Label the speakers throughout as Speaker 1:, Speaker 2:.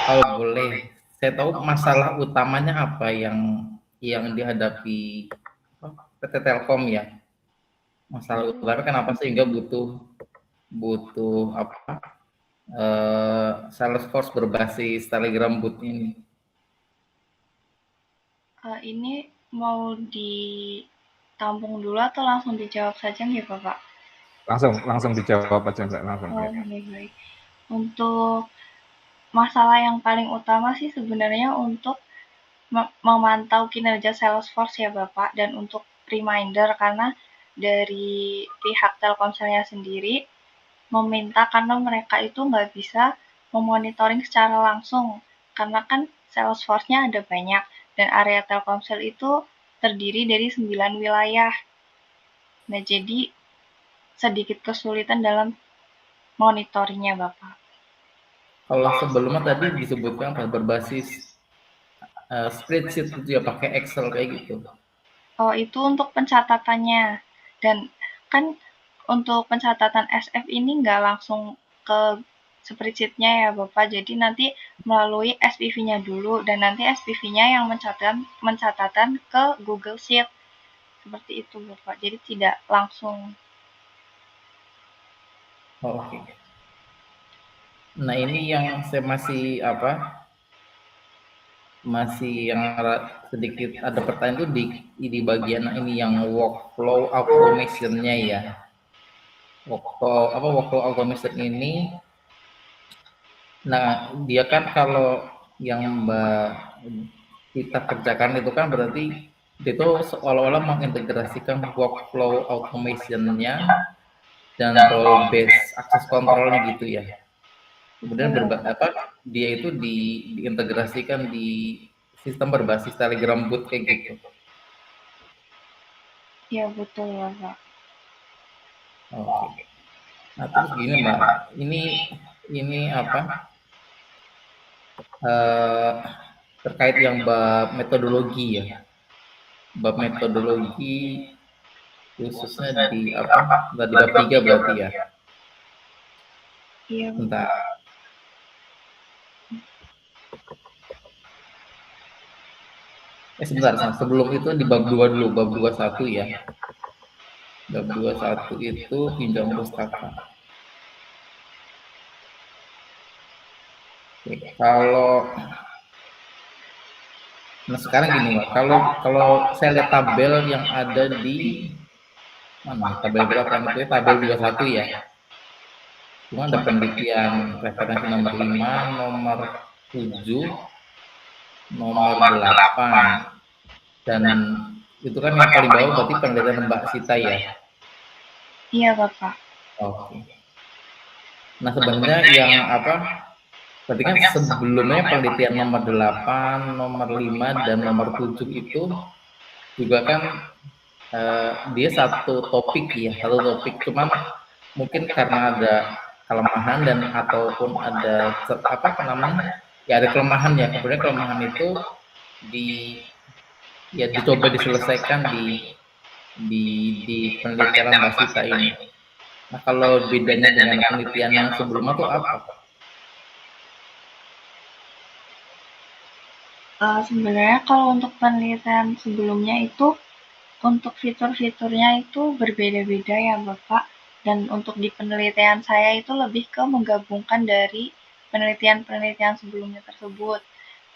Speaker 1: Kalau boleh, saya tahu masalah utamanya apa yang dihadapi PT Telkom ya. Masalah utama kenapa sehingga butuh butuh apa Salesforce berbasis Telegram bot ini.
Speaker 2: Ini mau ditampung dulu atau langsung dijawab saja nih Bapak?
Speaker 3: Langsung dijawab aja Mbak, langsung.
Speaker 2: Oh, baik-baik. Untuk masalah yang paling utama sih sebenarnya untuk memantau kinerja Salesforce ya Bapak, dan untuk reminder karena dari pihak Telkomselnya sendiri meminta karena mereka itu nggak bisa memonitoring secara langsung karena kan Salesforce-nya ada banyak dan area Telkomsel itu terdiri dari 9 wilayah. Nah, jadi sedikit kesulitan dalam monitoringnya Bapak.
Speaker 1: Kalau sebelumnya tadi disebutkan berbasis spreadsheet itu ya pakai Excel kayak gitu.
Speaker 2: Oh, itu untuk pencatatannya. Dan kan untuk pencatatan SF ini nggak langsung ke spreadsheet-nya ya Bapak. Jadi nanti melalui SPV-nya dulu dan nanti SPV-nya yang mencatatan ke Google Sheet. Seperti itu Bapak. Jadi tidak langsung.
Speaker 1: Oh, oke. Nah ini yang saya masih masih yang sedikit ada pertanyaan tuh di bagian ini yang workflow automation-nya ya. Workflow automation ini, nah dia kan kalau yang Mbak kita kerjakan itu kan berarti itu seolah-olah mengintegrasikan workflow automation-nya dan role based access control-nya gitu ya. Kemudian dia itu diintegrasikan di sistem berbasis Telegram bot kayak gitu.
Speaker 2: Ya betul Bapak.
Speaker 1: Oke. Nah terus gini Mbak, ini eh, terkait yang bab metodologi ya, bab metodologi khususnya di bab 3 berarti ya.
Speaker 2: Iya
Speaker 1: Bentar.
Speaker 2: Bapak.
Speaker 1: Sebentar, sebelum itu di bab 2 dulu, bab 21 ya. Bab 21 itu pinjam pustaka. Oke, nah sekarang gini Mbak, kalau saya lihat tabel yang ada di mana nih, tabel berapa nih? Itu ya, tabel 21 ya. Cuma ada penelitian referensi nomor 5, nomor 7, nomor 8, dan itu kan yang paling bawah berarti penelitian Mbak Sita ya.
Speaker 2: Iya Bapak.
Speaker 1: Oke. Nah sebenarnya yang berarti kan sebelumnya penelitian nomor 8, nomor 5, dan nomor 7 itu juga kan dia satu topik ya, satu topik. Cuman mungkin karena ada kelemahan dan ataupun ada namanya, ya ada kelemahan ya. Kemudian kelemahan itu di dicoba diselesaikan di penelitian Mbak Sita ini. Nah kalau bedanya dengan penelitian yang sebelumnya tuh apa?
Speaker 2: Sebenarnya kalau untuk penelitian sebelumnya itu untuk fitur-fiturnya itu berbeda-beda ya Bapak, dan untuk di penelitian saya itu lebih ke menggabungkan dari penelitian-penelitian sebelumnya tersebut.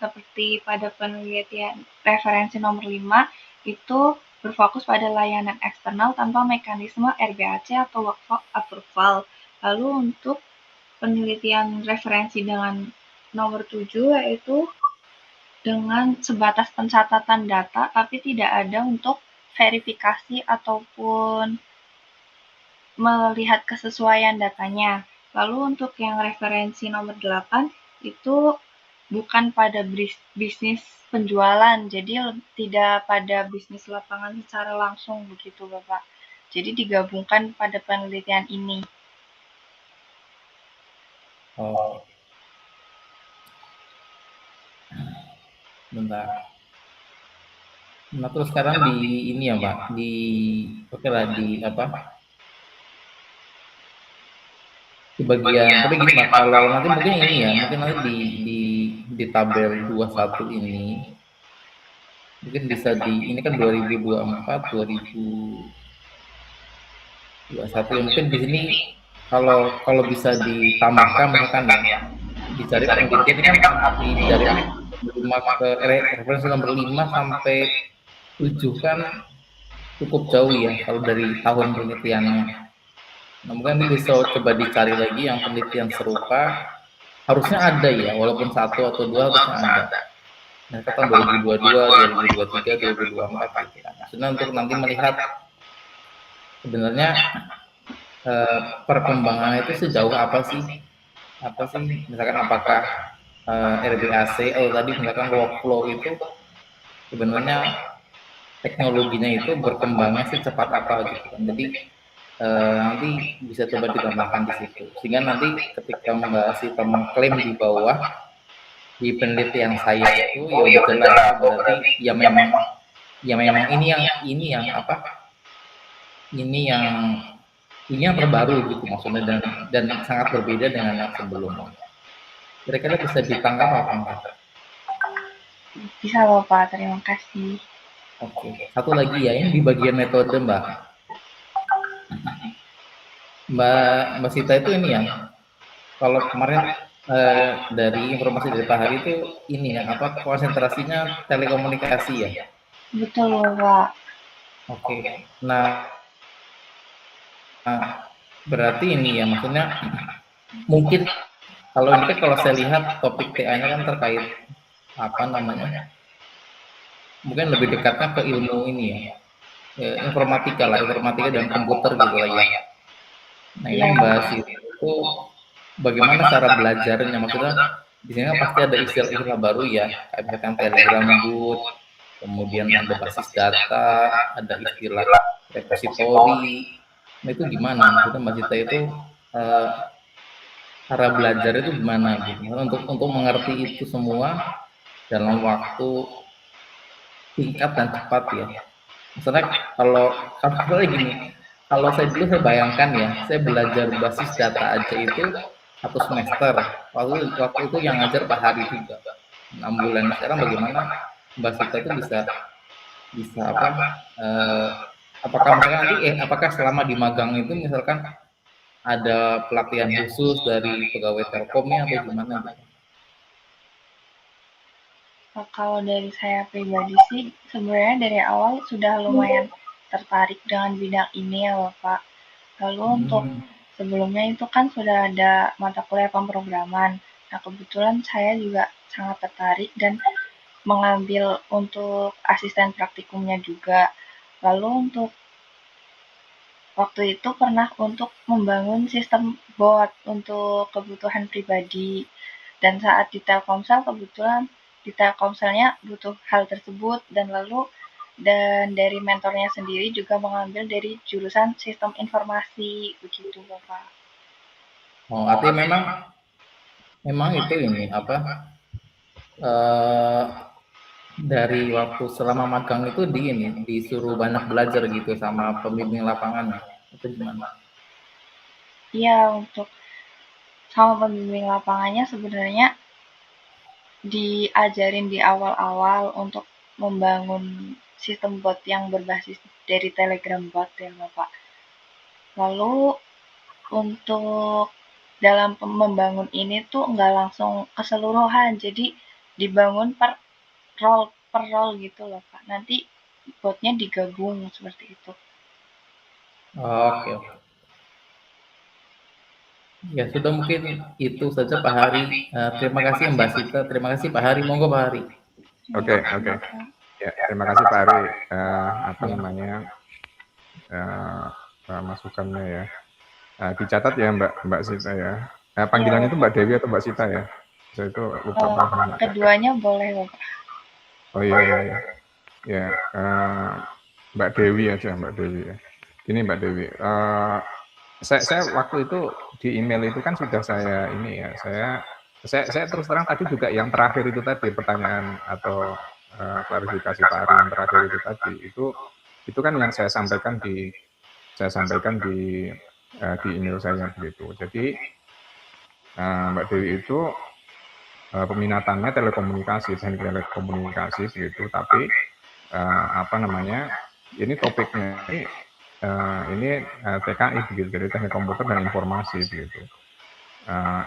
Speaker 2: Seperti pada penelitian referensi nomor 5 itu berfokus pada layanan eksternal tanpa mekanisme RBAC atau workflow approval. Lalu untuk penelitian referensi dengan nomor 7 yaitu dengan sebatas pencatatan data tapi tidak ada untuk verifikasi ataupun melihat kesesuaian datanya. Lalu untuk yang referensi nomor 8 itu bukan pada bisnis penjualan, jadi tidak pada bisnis lapangan secara langsung begitu Bapak. Jadi digabungkan pada penelitian ini.
Speaker 1: Oh, bentar. Nah terus sekarang di ini ya Mbak, di oke lah di di bagian, tapi gini Pak, kalau nanti mungkin ini ya, mungkin nanti di tabel 21 ini mungkin bisa ini kan 2024, 2021 ya, mungkin di sini kalau bisa ditambahkan misalkan ya, dicari penelitian ini kan dari referensi nomor 5 sampai 7 kan cukup jauh ya kalau dari tahun penelitiannya. Nah, mungkin bisa coba dicari lagi yang penelitian serupa, harusnya ada ya, walaupun satu atau dua harusnya ada. Nah, itu tahun 2022, 2023, 2024 gitu kan. Maksudnya untuk nanti melihat sebenarnya perkembangannya itu sejauh apa sih? Misalkan apakah RBAC atau tadi misalkan workflow itu sebenarnya teknologinya itu berkembangnya secepat apa gitu kan. Jadi nanti bisa coba ditambahkan di situ. Sehingga nanti ketika membahas sistem klaim di bawah di penelitian saya itu ya udah jelas berarti ya memang ini yang apa? Ini yang terbaru gitu maksudnya dan sangat berbeda dengan yang sebelumnya. Kira-kira bisa ditangkap apa enggak?
Speaker 2: Bisa Bapak, terima kasih.
Speaker 1: Oke. Satu lagi ya, ini di bagian metode Mbak. Mbak Sita itu ini ya, kalau kemarin dari informasi dari Pak Hari itu ini ya, apa konsentrasinya telekomunikasi ya?
Speaker 2: Betul Bapak.
Speaker 1: Oke. Nah, berarti ini ya, maksudnya mungkin kalau ini kan kalau saya lihat topik TA-nya kan terkait apa namanya? Mungkin lebih dekatnya ke ilmu ini ya, informatika dan komputer gitu lah ya. Nah ini membahas itu bagaimana cara belajarnya, maksudnya di sini kan pasti ada istilah-istilah baru ya, kayak misalkan Telegram boot, kemudian ada basis data, ada istilah repository. Nah itu gimana? Maksudnya Mbak Sita itu cara belajar itu gimana gitu? Untuk mengerti itu semua dalam waktu singkat dan cepat ya. Misalnya kalau gini, kalau saya dulu saya bayangkan ya, saya belajar basis data aja itu 1 semester. Waktu itu yang ngajar Pak Hari juga 6 bulan. Sekarang bagaimana Mbak Sita itu bisa apa? Apakah misalkan nanti apakah selama di magang itu misalkan ada pelatihan khusus dari pegawai Telkomnya atau gimana gitu?
Speaker 2: Kalau dari saya pribadi sih, sebenarnya dari awal sudah lumayan tertarik dengan bidang ini ya Bapak. Lalu untuk sebelumnya itu kan sudah ada mata kuliah pemrograman. Nah kebetulan saya juga sangat tertarik dan mengambil untuk asisten praktikumnya juga. Lalu untuk waktu itu pernah untuk membangun sistem bot untuk kebutuhan pribadi. Dan saat di Telkomsel kebetulan di Telkomselnya butuh hal tersebut dan dari mentornya sendiri juga mengambil dari jurusan sistem informasi begitu Bapak.
Speaker 1: Oh, artinya memang itu ini apa? Dari waktu selama magang itu disuruh banyak belajar gitu sama pembimbing lapangan itu gimana?
Speaker 2: Iya, untuk sama pembimbing lapangannya sebenarnya diajarin di awal-awal untuk membangun sistem bot yang berbasis dari Telegram bot ya Bapak. Lalu untuk dalam membangun ini tuh nggak langsung keseluruhan, jadi dibangun per role gitu loh Pak. Nanti botnya digabung seperti itu.
Speaker 1: Oke. Ya sudah mungkin itu saja Pak Hari. Terima kasih Mbak Sita. Terima kasih Pak Hari. Monggo Pak Hari.
Speaker 3: Oke. Ya, terima kasih Pak Ari. Apa namanya masukannya ya. Dicatat ya Mbak Sita ya. Panggilannya itu Mbak Dewi atau Mbak Sita ya? Saya itu lupa.
Speaker 2: Keduanya boleh Bapak.
Speaker 3: Oh iya. Ya, Mbak Dewi aja Mbak Dewi ya. Gini Mbak Dewi. Saya waktu itu di email itu kan sudah saya ini ya. Saya terus terang tadi juga yang terakhir itu tadi pertanyaan atau klarifikasi Pak Ari yang terakhir itu tadi itu kan yang saya sampaikan di email saya begitu. Jadi Mbak Dewi itu peminatannya teknik telekomunikasi begitu, tapi apa namanya, ini topiknya ini TKI begitu, jadi teknik komputer dan informasi begitu.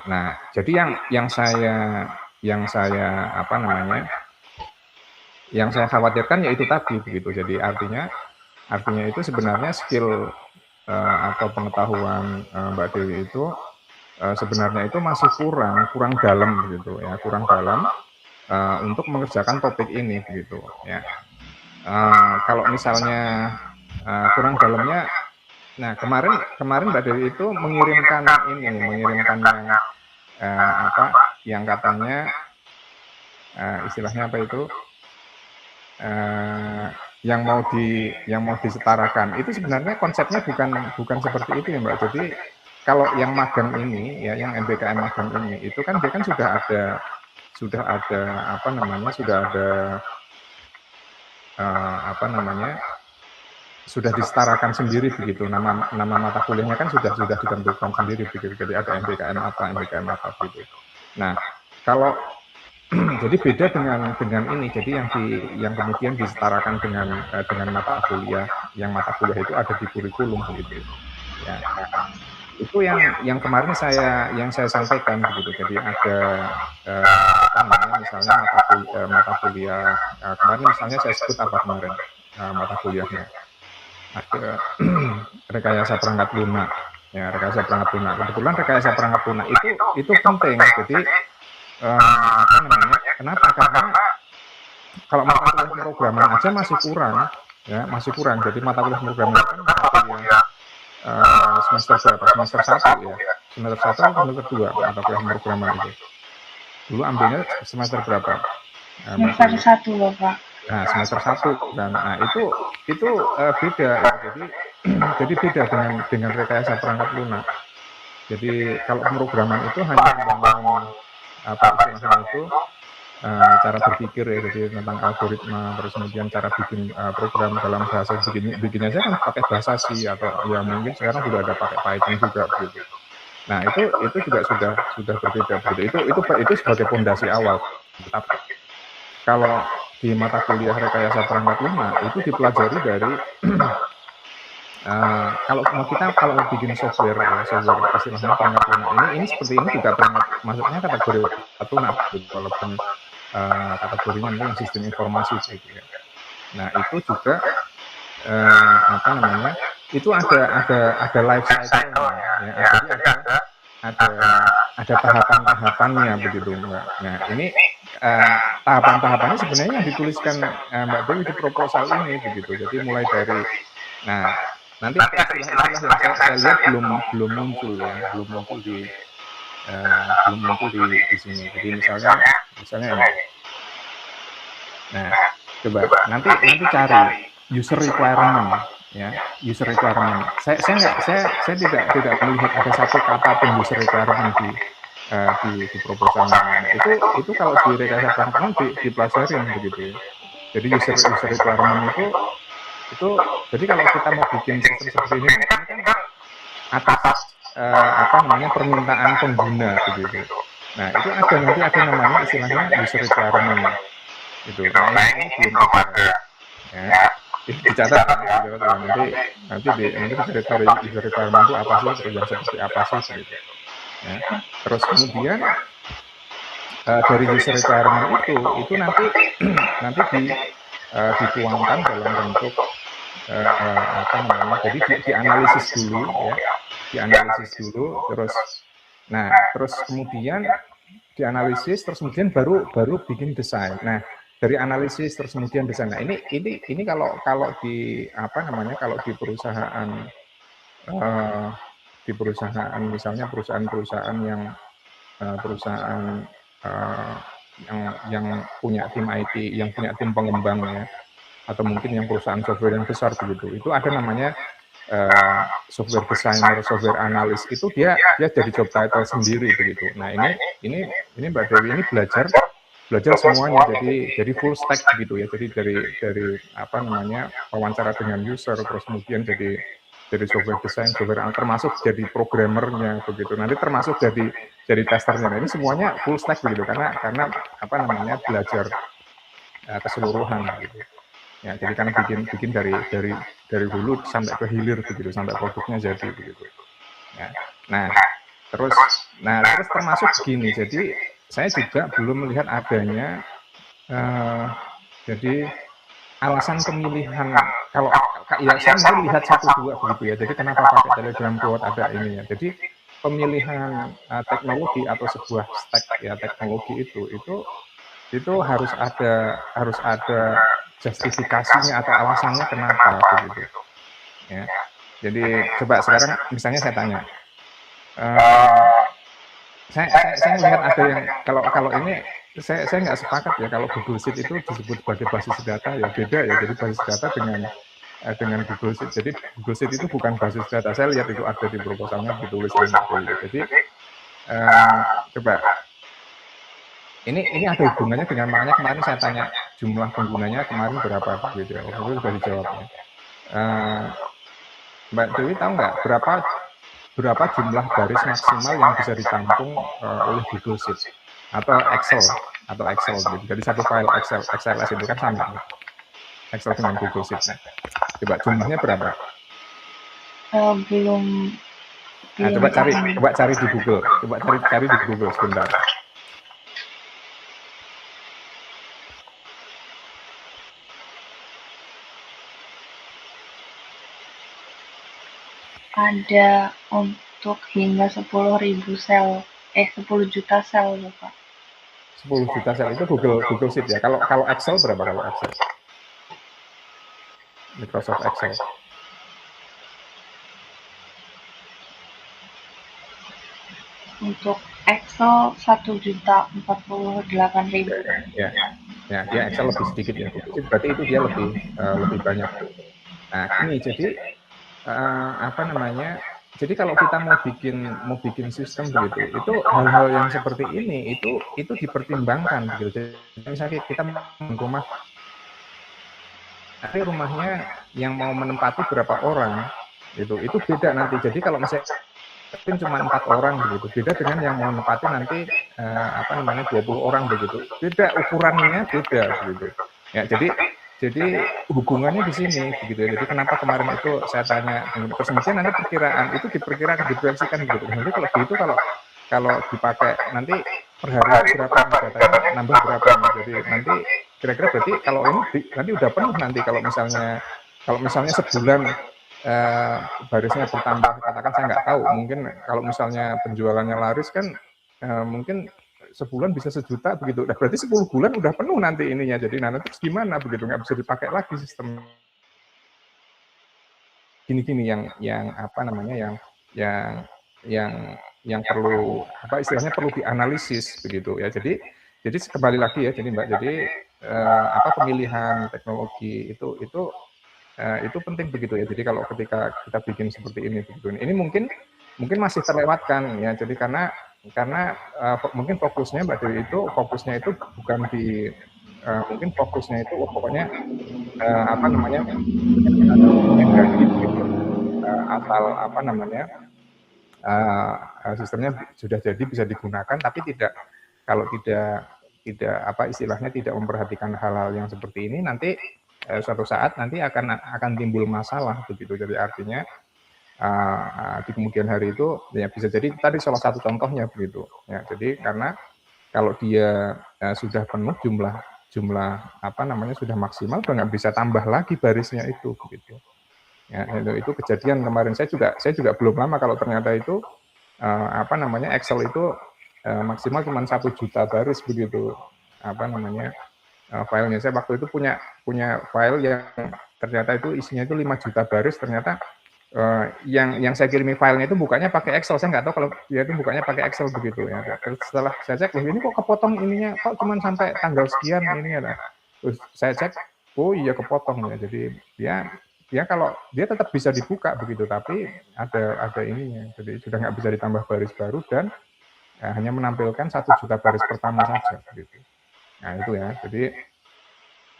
Speaker 3: Nah, jadi yang saya apa namanya, yang saya khawatirkan yaitu tadi begitu. Jadi artinya itu sebenarnya skill atau pengetahuan Mbak Dewi itu sebenarnya itu masih kurang dalam begitu ya, kurang dalam untuk mengerjakan topik ini begitu ya. Kalau misalnya kurang dalamnya, nah kemarin Mbak Dewi itu mengirimkan yang apa, yang katanya istilahnya apa itu, yang mau disetarakan itu sebenarnya konsepnya bukan seperti itu ya Mbak. Jadi kalau yang magang ini ya, yang MBKM magang ini itu kan dia kan sudah ada apa namanya, sudah disetarakan sendiri begitu, nama mata kuliahnya kan sudah ditentukan sendiri begitu. Jadi ada MBKM apa gitu. Nah, kalau jadi beda dengan ini. Jadi yang kemudian disetarakan dengan mata kuliah, yang mata kuliah itu ada di kurikulum begitu. Ya. Itu yang kemarin saya sampaikan begitu. Jadi ada apa namanya, misalnya mata kuliah kemarin misalnya saya sebut apa kemarin mata kuliahnya. Ada rekayasa perangkat lunak. Ya, rekayasa perangkat lunak. Kebetulan rekayasa perangkat lunak itu penting. Jadi apa namanya? Kenapa? Karena kalau mata kuliah pemrograman aja masih kurang. Jadi mata kuliah pemrograman kan mata kuliah semester berapa? Semester 1 ya. Semester 1 atau semester 2 mata kuliah pemrograman itu. Dulu ambilnya semester berapa?
Speaker 2: Semester 1 Bapak.
Speaker 3: Nah, semester 1 dan itu beda ya. Jadi beda dengan rekayasa perangkat lunak. Jadi kalau pemrograman itu hanya membangun apa istilahnya itu cara berpikir ya, jadi tentang algoritma, terus kemudian cara bikin program dalam bahasa bikinnya saya kan pakai bahasa C, atau ya mungkin sekarang sudah ada pakai Python juga gitu. Nah, itu juga sudah berbeda begitu. Itu sebagai fondasi awal. Tapi kalau di mata kuliah rekayasa perangkat lunak itu dipelajari dari kalau mau bikin software istilahnya perangkat lunak ini seperti ini juga perangkat, maksudnya kategori lunak walaupun kategorinya mungkin sistem informasi gitu ya. Nah, itu juga apa namanya, itu ada life cycle-nya ya, jadi ada tahapan-tahapannya begitu Mbak. Nah, ini tahapan-tahapannya sebenarnya yang dituliskan Mbak Dewi di proposal ini begitu. Jadi mulai dari nanti istilah-istilah yang saya lihat belum muncul di sini. Jadi misalnya ini. Nah, coba nanti cari user requirement ya, user requirement. Saya tidak melihat ada satu kata pun user requirement di proposalnya. Itu kalau di rekayasa perangkat dipelajarin begitu ya. Jadi user requirement itu jadi kalau kita mau bikin sistem seperti ini kan atas apa namanya, permintaan pengguna begitu. Nah, itu nanti ada namanya istilahnya user requirement itu. Nah, ini belum ada ya. Itu dicatat nanti cari user requirement itu apa sih, terus yang seperti apa sih gitu. Ya. Terus kemudian dari user requirement itu nanti dituangkan dalam bentuk apa namanya, jadi dianalisis dulu terus kemudian dianalisis, terus kemudian baru bikin desain. Nah, dari analisis terus kemudian desain. Nah, ini kalau di apa namanya, kalau di perusahaan misalnya perusahaan yang punya tim IT, yang punya tim pengembang ya, atau mungkin yang perusahaan software yang besar begitu, itu ada namanya software designer, software analis, itu dia jadi job title sendiri begitu. Nah, ini Mbak Dewi ini belajar semuanya, jadi full stack gitu ya. Jadi dari apa namanya, wawancara dengan user, terus kemudian jadi jadi software design, software termasuk jadi programmernya begitu. Nanti termasuk jadi testernya. Nah, ini semuanya full stack begitu karena apa namanya belajar keseluruhan gitu. Ya, jadi kan bikin dari hulu sampai ke hilir begitu, sampai produknya jadi begitu. Ya. Nah, terus termasuk gini. Jadi saya juga belum melihat adanya jadi alasan pemilihan kalau ya saya mungkin lihat 1-2 begitu ya. Jadi kenapa pakai Telegram Bot ada ini ya. Jadi pemilihan teknologi atau sebuah stack ya teknologi itu harus ada justifikasinya atau alasannya kenapa begitu. Ya. Jadi coba sekarang misalnya saya tanya. Saya melihat ada yang kalau ini saya nggak sepakat ya kalau Google Sheet itu disebut sebagai basis data ya beda ya. Jadi basis data dengan Google Sheet. Jadi Google Sheet itu bukan basis data. Saya lihat itu ada di proposalnya ditulis gitu. Jadi coba ini ada hubungannya dengan makanya kemarin saya tanya jumlah penggunanya kemarin berapa gitu ya. Waktu itu sudah dijawabnya. Mbak Dewi tahu nggak berapa jumlah baris maksimal yang bisa ditampung oleh Google Sheet atau Excel gitu. Jadi satu file XLS itu kan sama Excel dengan Google Sheet. Coba jumlahnya berapa?
Speaker 2: Belum.
Speaker 3: Nah, coba cari di Google. Coba cari di Google sebentar.
Speaker 2: Ada untuk hingga 10.000 sel, 10 juta sel, Bapak.
Speaker 3: 10 juta sel itu Google Sheet ya. Kalau Excel berapa kalau Excel? Microsoft Excel.
Speaker 2: Untuk Excel 1.048.000.
Speaker 3: Ya, dia Excel lebih sedikit ya. Berarti itu dia lebih banyak. Nah, ini jadi apa namanya? Jadi kalau kita mau bikin sistem begitu, itu hal-hal yang seperti ini itu dipertimbangkan begitu. Jadi misalnya kita membangun rumah, tapi rumahnya yang mau menempati berapa orang itu beda nanti. Jadi kalau misalnya cuma 4 orang begitu, beda dengan yang mau menempati nanti 20 orang begitu. Beda ukurannya beda begitu. Ya, jadi hubungannya di sini begitu ya. Jadi kenapa kemarin itu saya tanya terus kemudian nanti perkiraan itu diproyeksikan gitu. Nanti kalau gitu kalau dipakai nanti per hari berapa datanya nambah berapa nih. Jadi nanti kira-kira berarti kalau ini nanti udah penuh nanti kalau misalnya sebulan barisnya bertambah, katakan saya nggak tahu, mungkin kalau misalnya penjualannya laris kan mungkin sebulan bisa 1 juta begitu. Nah, berarti 10 bulan udah penuh nanti ininya. Jadi nanti terus gimana begitu, nggak bisa dipakai lagi sistem gini-gini yang apa namanya yang perlu apa istilahnya perlu dianalisis begitu ya. Jadi kembali lagi ya, jadi Mbak, jadi pemilihan teknologi itu penting begitu ya. Jadi kalau ketika kita bikin seperti ini begitu, ini mungkin masih terlewatkan ya. Jadi karena mungkin fokusnya Mbak Dewi itu bukan di mungkin fokusnya itu pokoknya gitu. Asal sistemnya sudah jadi bisa digunakan, tapi kalau tidak istilahnya tidak memperhatikan hal-hal yang seperti ini, nanti suatu saat nanti akan timbul masalah begitu. Jadi artinya di kemudian hari itu ya bisa jadi tadi salah satu contohnya begitu ya. Jadi karena kalau dia sudah penuh jumlah sudah maksimal, udah nggak bisa tambah lagi barisnya itu begitu. Ya, itu kejadian kemarin. Saya juga belum lama kalau ternyata itu Excel itu maksimal cuma 1 juta baris begitu filenya. Saya waktu itu punya file yang ternyata itu isinya itu 5 juta baris. Ternyata yang saya kirimi filenya itu bukanya pakai Excel. Saya nggak tahu kalau dia itu bukanya pakai Excel begitu ya. Terus setelah saya cek, loh ini kok kepotong ininya, kok cuma sampai tanggal sekian ini ya. Terus saya cek, oh iya kepotong ya. Jadi dia kalau dia tetap bisa dibuka begitu, tapi ada ininya. Jadi sudah nggak bisa ditambah baris baru dan hanya menampilkan 1 juta baris pertama saja gitu. Nah itu ya. Jadi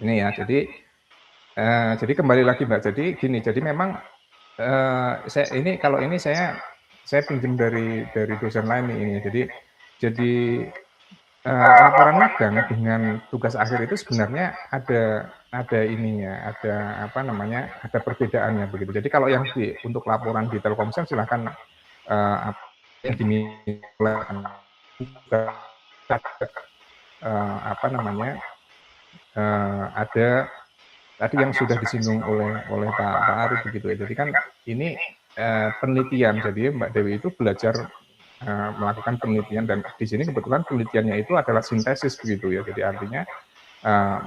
Speaker 3: ini ya. Jadi kembali lagi Mbak. Jadi gini. Jadi memang Kalau ini saya pinjam dari dosen lain nih ini. Jadi laporan magang dengan tugas akhir itu sebenarnya ada ininya, ada apa namanya, ada perbedaannya begitu. Jadi kalau yang untuk laporan di Telkomsel silahkan yang dinilai apa namanya, ada tadi yang sudah disinggung oleh Pak Arif begitu ya. Jadi kan ini penelitian, jadi Mbak Dewi itu belajar melakukan penelitian, dan di sini kebetulan penelitiannya itu adalah sintesis begitu ya. Jadi artinya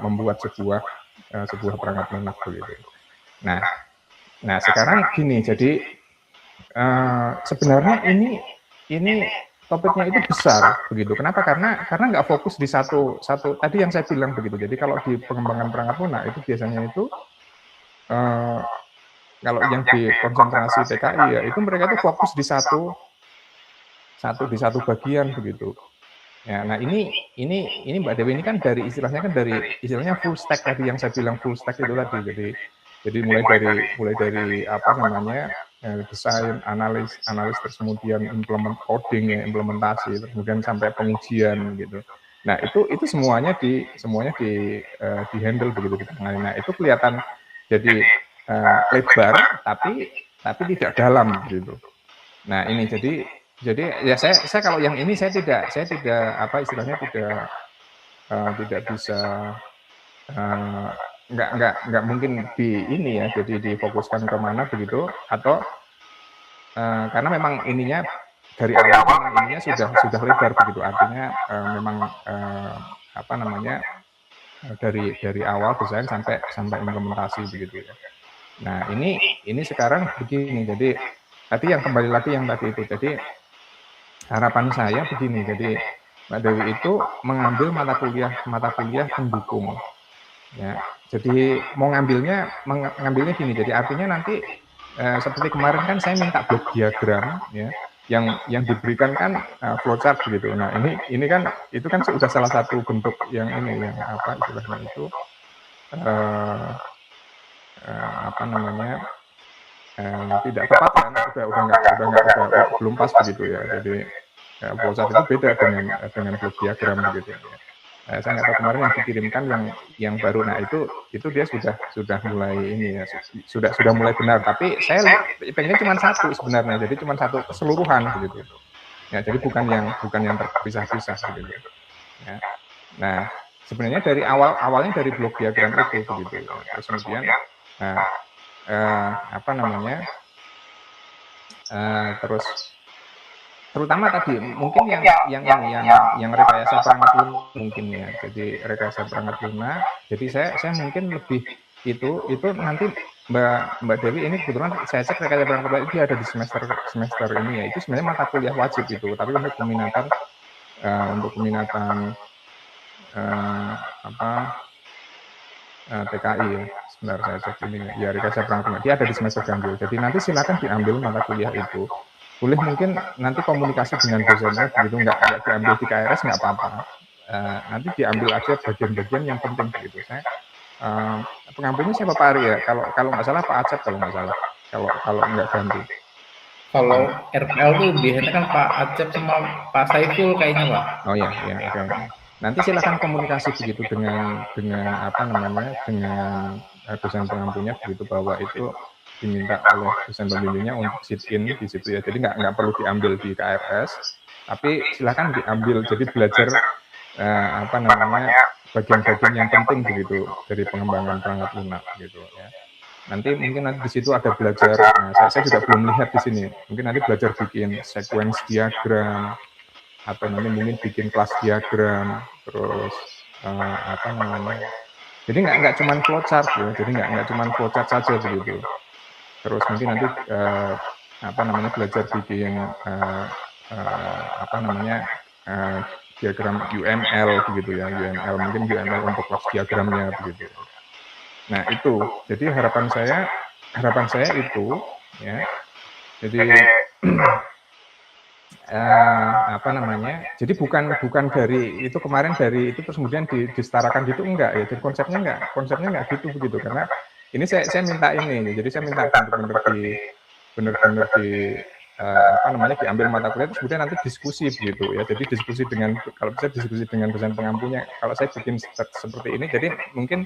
Speaker 3: membuat sebuah perangkat lunak begitu. Nah sekarang gini, jadi sebenarnya ini topiknya itu besar begitu. Kenapa? Karena nggak fokus di satu tadi yang saya bilang begitu. Jadi kalau di pengembangan perangkat lunak itu biasanya itu kalau yang di konsentrasi TKI ya itu mereka itu fokus di satu bagian begitu. Ya, nah ini Mbak Dewi ini kan dari istilahnya full stack tadi yang saya bilang full stack itu tadi. Jadi mulai dari apa namanya desain, analis terus kemudian coding ya, implementasi, terus kemudian sampai pengujian gitu. Nah itu semuanya di handle begitu ditangani. Nah itu kelihatan jadi lebar tapi tidak dalam gitu. Nah ini jadi ya saya kalau yang ini saya tidak apa istilahnya tidak bisa nggak mungkin di ini ya, jadi difokuskan kemana begitu, atau karena memang ininya dari awal memang ininya sudah lebar begitu, artinya memang apa namanya dari awal desain sampai implementasi begitu ya. Nah ini sekarang begini, jadi tadi yang kembali lagi yang tadi itu, jadi harapan saya begini, jadi Mbak Dewi itu mengambil mata kuliah pendukung ya. Jadi mau ngambilnya gini, jadi artinya nanti seperti kemarin kan saya minta blok diagram ya, yang diberikan kan flowchart begitu. Nah ini kan itu kan sudah salah satu bentuk yang ini, yang apa istilahnya itu apa namanya tidak tepat kan, udah belum pas begitu ya. Jadi flowchart itu beda dengan blok diagram begitu ya. Saya nggak tahu kemarin yang dikirimkan yang baru, nah itu dia sudah mulai ini ya, sudah mulai benar, tapi saya pengennya cuma satu sebenarnya, jadi cuma satu keseluruhan begitu ya, jadi bukan yang terpisah-pisah begitu ya. Nah sebenarnya dari awalnya dari blok diagram itu begitu ya. Terus kemudian apa namanya terus terutama tadi mungkin yang rekayasa perangkat lunak mungkin ya. Jadi rekayasa perangkat lunak. Jadi saya mungkin lebih itu nanti Mbak Dewi ini kebetulan saya cek rekayasa perangkat lunak itu ada di semester ini ya. Itu sebenarnya mata kuliah wajib itu, tapi untuk peminatan TKI ya. Sebentar saya cek ini ya, rekayasa perangkat lunak dia ada di semester ganjil. Jadi nanti silakan diambil mata kuliah itu. Boleh mungkin nanti komunikasi dengan dosennya begitu, nggak diambil di KRS nggak apa-apa, nanti diambil aja bagian-bagian yang penting begitu. Saya pengambilnya siapa Pak Ari ya, kalau nggak salah Pak Acep kalau nggak salah, kalau nggak ganti.
Speaker 1: Kalau RPL tuh biasanya kan Pak Acep sama Pak Saiful kayaknya Pak.
Speaker 3: Oh ya oke. Nanti silakan komunikasi begitu dengan apa namanya dengan dosen pengampunya begitu, bahwa itu diminta oleh dosen pembimbingnya untuk sit-in di situ ya. Jadi nggak perlu diambil di KRS, tapi silakan diambil, jadi belajar apa namanya bagian-bagian yang penting begitu dari pengembangan perangkat lunak gitu ya. Nanti mungkin di situ ada belajar, saya juga belum lihat di sini, mungkin nanti belajar bikin sequence diagram, atau nanti mungkin bikin kelas diagram, terus apa namanya, jadi nggak cuma flowchart ya, jadi nggak cuma flowchart saja begitu. Terus mungkin nanti apa namanya belajar bikin apa namanya diagram UML begitu ya, mungkin UML untuk kelas diagramnya begitu. Nah itu, jadi harapan saya itu ya, jadi apa namanya, jadi bukan dari itu kemarin dari itu terus kemudian disetarakan gitu, enggak ya. Jadi konsepnya enggak gitu begitu, karena ini saya minta ini, jadi saya minta benar-benar benar-benar diambil mata kuliah terus kemudian nanti diskusi begitu ya. Jadi diskusi dengan, kalau bisa diskusi dengan dosen pengampunya. Kalau saya bikin seperti ini, jadi mungkin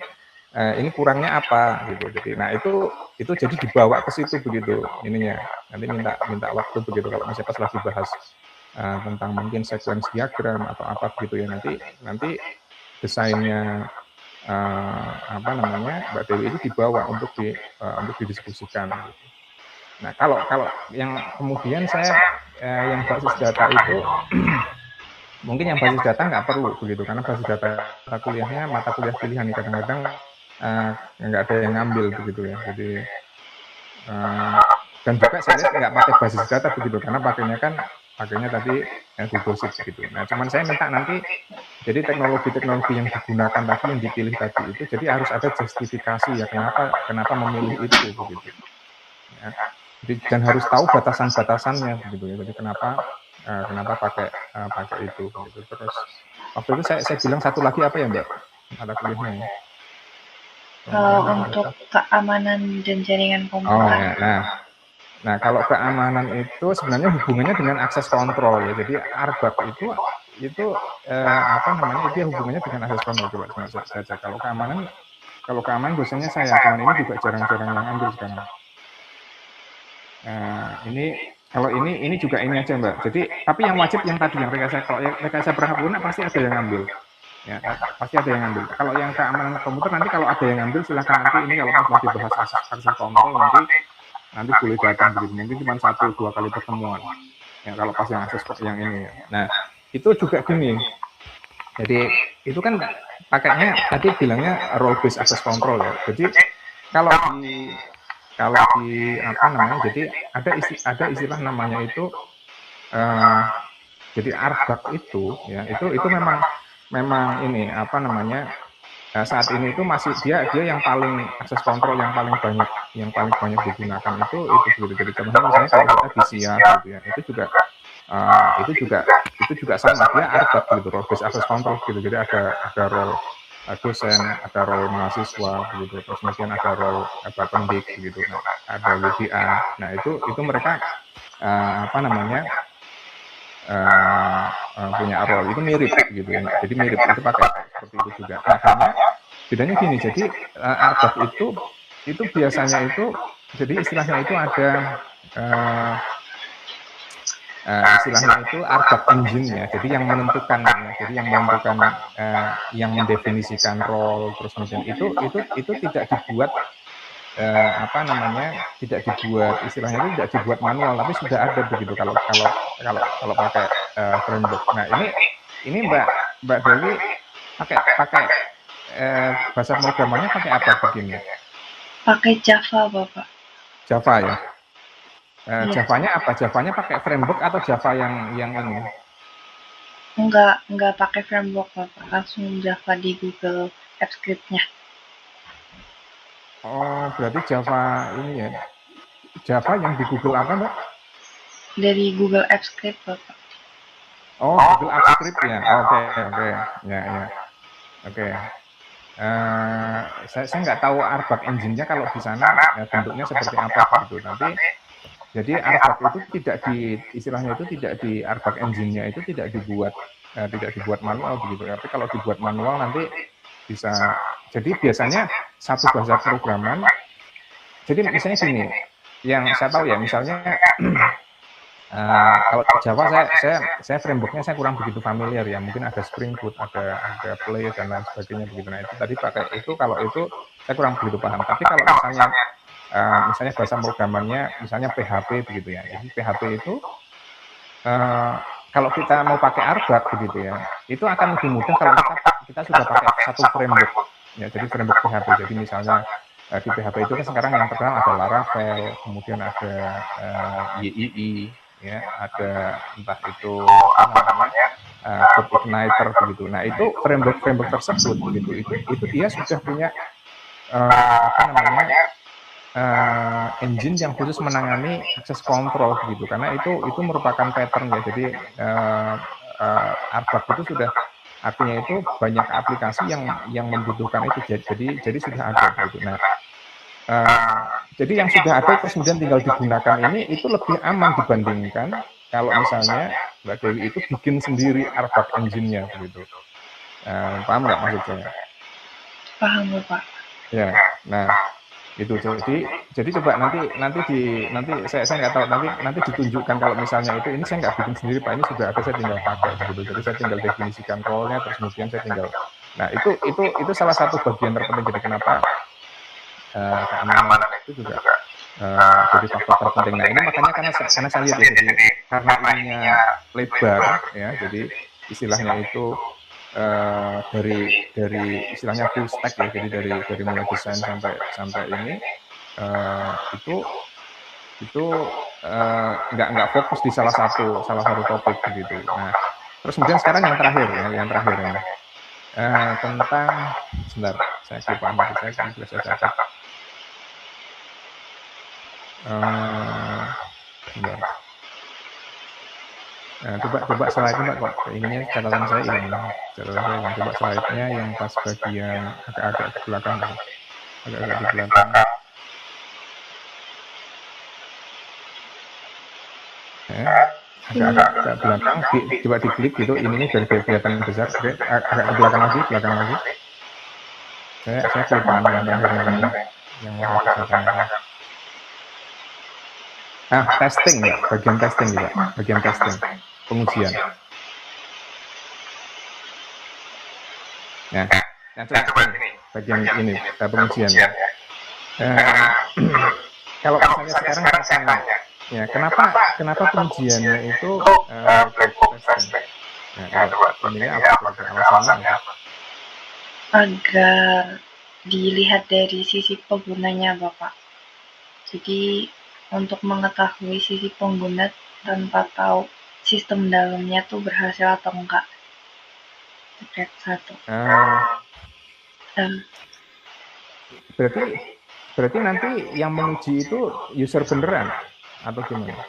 Speaker 3: ini kurangnya apa gitu. Jadi nah itu jadi dibawa ke situ begitu ininya. Nanti minta waktu begitu kalau misalnya pas lagi bahas tentang mungkin sequence diagram atau apa begitu ya, nanti desainnya Mbak Dewi itu dibawa untuk didiskusikan gitu. Nah, kalau yang kemudian saya yang basis data itu mungkin yang basis data nggak perlu begitu, karena basis data kuliahnya mata kuliah pilihan nih, kadang-kadang nggak ada yang ngambil begitu ya. Jadi dan juga saya lihat nggak pakai basis data begitu, karena pakainya tadi Google Sheets gitu. Nah, cuman saya minta nanti jadi teknologi-teknologi yang digunakan tadi, yang dipilih tadi itu, jadi harus ada justifikasi ya kenapa memilih itu begitu. Ya. Jadi, dan harus tahu batasan-batasannya begitu ya. Jadi kenapa pakai itu begitu. Terus waktu itu saya bilang satu lagi apa ya Mbak mata kuliahnya?
Speaker 2: Untuk keamanan dan jaringan komputer.
Speaker 3: Oh ya, nah kalau keamanan itu sebenarnya hubungannya dengan akses kontrol ya. Jadi Arbak itu dia hubungannya dengan akses kontrol. Coba saja kalau keamanan dosennya saya, cuman ini juga jarang-jarang yang ambil sekarang. Ini juga ini aja Mbak. Jadi tapi yang wajib yang tadi yang rekayasa perangkat lunak pasti ada yang ngambil. Ya, pasti ada yang ngambil. Kalau yang keamanan komputer nanti kalau ada yang ngambil silahkan nanti ini kalau pas lagi bahas akses kontrol nanti boleh datang begitu. Mungkin cuma 1-2 kali pertemuan. Ya kalau pas yang akses yang ini. Nah, itu juga gini. Jadi itu kan pakainya tadi bilangnya role based access control ya. Jadi kalau di jadi ada istilah namanya itu jadi Arbak itu ya itu memang ini saat ini itu masih dia yang paling akses kontrol yang paling banyak digunakan itu begitu. Jadi contohnya misalnya kalau kita di SIA gitu ya, itu juga sama, dia Arbak gitu, role based access control gitu. Jadi ada role dosen, ada role mahasiswa begitu, terus kemudian ada role pendidik begitu, ada WDA. Nah itu mereka punya role itu mirip gitu ya. Jadi mirip itu pakai seperti itu juga. Nah hanya bedanya gini, jadi Arbak itu biasanya itu jadi istilahnya itu ada istilahnya itu Arbak engine-nya, jadi yang menentukan yang mendefinisikan role, terus kemudian itu tidak dibuat tidak dibuat istilahnya itu tidak dibuat manual, tapi sudah ada begitu kalau pakai framework. Nah ini Mbak Dewi pakai bahasa programannya pakai apa begini?
Speaker 2: Pakai Java Bapak.
Speaker 3: Java ya. Javanya apa? Javanya pakai framework atau Java yang ini?
Speaker 2: Enggak pakai framework Bapak, langsung Java di Google Apps Script-nya.
Speaker 3: Oh, berarti Java ini ya. Java yang di Google apa, Mbak?
Speaker 2: Dari Google Apps Script, Bapak.
Speaker 3: Oh, Google Apps Script ya. Oke. Ya. Oke. Saya nggak tahu Arbak engine-nya kalau di sana bentuknya seperti apa gitu. Nanti jadi Arbak itu istilahnya itu tidak di Arbak engine-nya itu tidak dibuat manual begitu. Tapi kalau dibuat manual nanti bisa. Jadi biasanya satu bahasa programan. Jadi misalnya gini, yang saya tahu ya, misalnya kalau Java saya frameworknya saya kurang begitu familiar ya. Mungkin ada Spring Boot, ada Play dan lain sebagainya begitu. Nah itu tadi pakai itu, kalau itu saya kurang begitu paham. Tapi kalau misalnya bahasa programannya misalnya PHP begitu ya. Jadi PHP itu kalau kita mau pakai Arbak begitu ya, itu akan lebih mudah kalau kita sudah pakai satu framework. Ya, jadi framework PHP. Jadi misalnya di PHP itu kan sekarang yang terkenal ada Laravel, kemudian ada YII, ya, ada entah itu Code Igniter begitu. Nah itu framework tersebut begitu. Itu dia sudah punya engine yang khusus menangani akses kontrol begitu. Karena itu merupakan pattern ya. Jadi Arbak itu sudah artinya itu banyak aplikasi yang membutuhkan itu, jadi sudah ada gitu. Nah jadi yang sudah ada terus kemudian tinggal digunakan ini itu lebih aman dibandingkan kalau misalnya Mbak Dewi itu bikin sendiri airbag engine-nya begitu. Paham nggak maksud saya?
Speaker 2: Paham Bapak.
Speaker 3: Ya, nah itu jadi coba nanti saya nggak tahu nanti ditunjukkan kalau misalnya itu ini saya nggak bikin sendiri Pak, ini sudah ada saya tinggal pakai begitu. Jadi saya tinggal definisikan role-nya terus kemudian saya tinggal. Nah itu salah satu bagian terpenting. Jadi kenapa keamanan itu juga jadi faktor terpenting. Nah ini makanya karena saya lihat ya, jadi karena ininya lebar ya, jadi istilahnya itu dari istilahnya full stack ya, jadi dari mulai desain sampai ini itu nggak fokus di salah satu topik begitu. Nah terus kemudian sekarang yang terakhir ini tentang sebentar saya lupa nama saya catat. Sebentar. Nah, coba slide-nya Pak, ininya catatan saya hilang. Coba slide-nya yang pas bagian agak-agak di belakang. Agak-agak di belakang. Agak belakang, coba diklik gitu, ininya biar kelihatan besar. Oke, agak ke belakang lagi. Saya kelupaan yang terakhir yang mau saya testing ya, bagian testing juga, pengujian. Nah coba ini bagian ini pengujian. Kalau misalnya sekarang saya tanya, ya kenapa pengujiannya itu testing? Nah, kalau ini apa alasannya?
Speaker 2: Agar dilihat dari sisi penggunanya Bapak. Jadi untuk mengetahui sisi pengguna tanpa tahu sistem dalamnya tuh berhasil atau enggak. Step 1.
Speaker 3: Berarti nanti yang menguji itu user beneran atau gimana?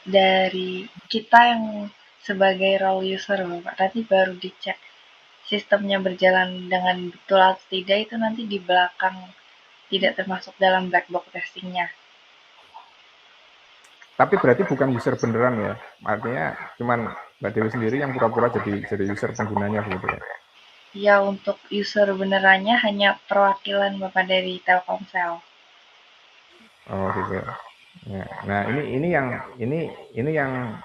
Speaker 2: Dari kita yang sebagai raw user Bapak, nanti baru dicek sistemnya berjalan dengan betul atau tidak, itu nanti di belakang tidak termasuk dalam black box testingnya.
Speaker 3: Tapi berarti bukan user beneran ya? Artinya cuman Mbak Dewi sendiri yang pura-pura jadi user penggunanya begitu ya?
Speaker 2: Ya, untuk user benerannya hanya perwakilan Bapak dari Telkomsel.
Speaker 3: Oh gitu. Ya. Nah ini yang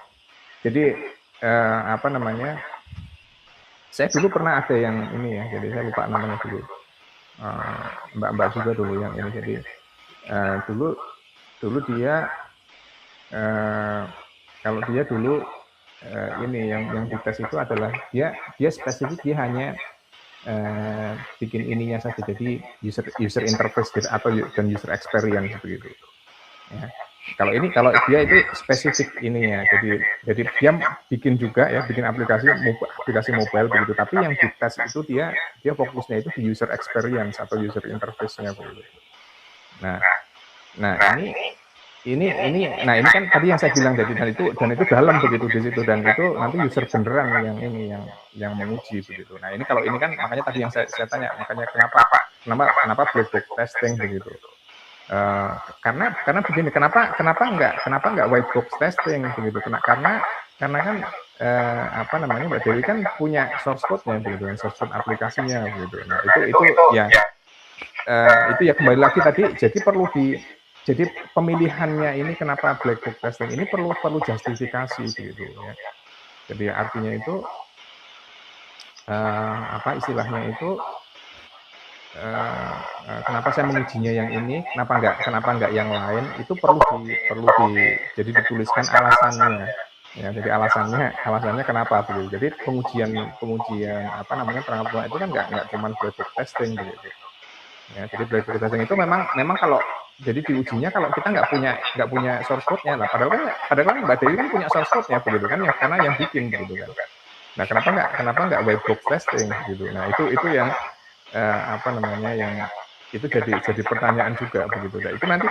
Speaker 3: jadi apa namanya? Saya dulu pernah ada yang ini ya, jadi saya lupa namanya dulu. Mbak juga dulu yang ini, jadi dulu dia kalau dia dulu ini yang dites itu adalah dia spesifik, dia hanya bikin ininya saja, jadi user interface atau dan user experience begitu. Ya. Kalau dia itu spesifik ininya, jadi dia bikin juga ya, bikin aplikasi mobile begitu, tapi yang dites itu dia fokusnya itu di user experience atau user interface-nya begitu. Nah ini kan tadi yang saya bilang tadi, dan itu dalam begitu di situ, dan itu nanti user beneran yang menguji begitu. Nah ini kalau ini kan makanya tadi yang saya tanya, makanya kenapa black box testing begitu. Karena begini, kenapa nggak white box testing begitu? Karena kan apa namanya, Mbak Dewi kan punya source code-nya begitu, source code aplikasinya begitu. Nah itu ya kembali lagi tadi, jadi pemilihannya ini kenapa black box testing ini perlu justifikasi begitu ya. Jadi artinya itu apa istilahnya itu, kenapa saya mengujinya yang ini, kenapa enggak yang lain, itu perlu jadi dituliskan alasannya ya. Jadi alasannya kenapa begitu. Jadi pengujian apa namanya, perangkat lunak itu kan enggak cuma black box testing begitu ya. Jadi black box testing itu memang kalau jadi diujinya kalau kita nggak punya source code-nya lah, padahal kan Mbak Dewi kan punya source code-nya begitu kan ya, karena yang bikin begitu kan. Nah kenapa nggak white box testing gitu. Nah itu yang apa namanya, yang itu jadi pertanyaan juga begitu. Nah, itu nanti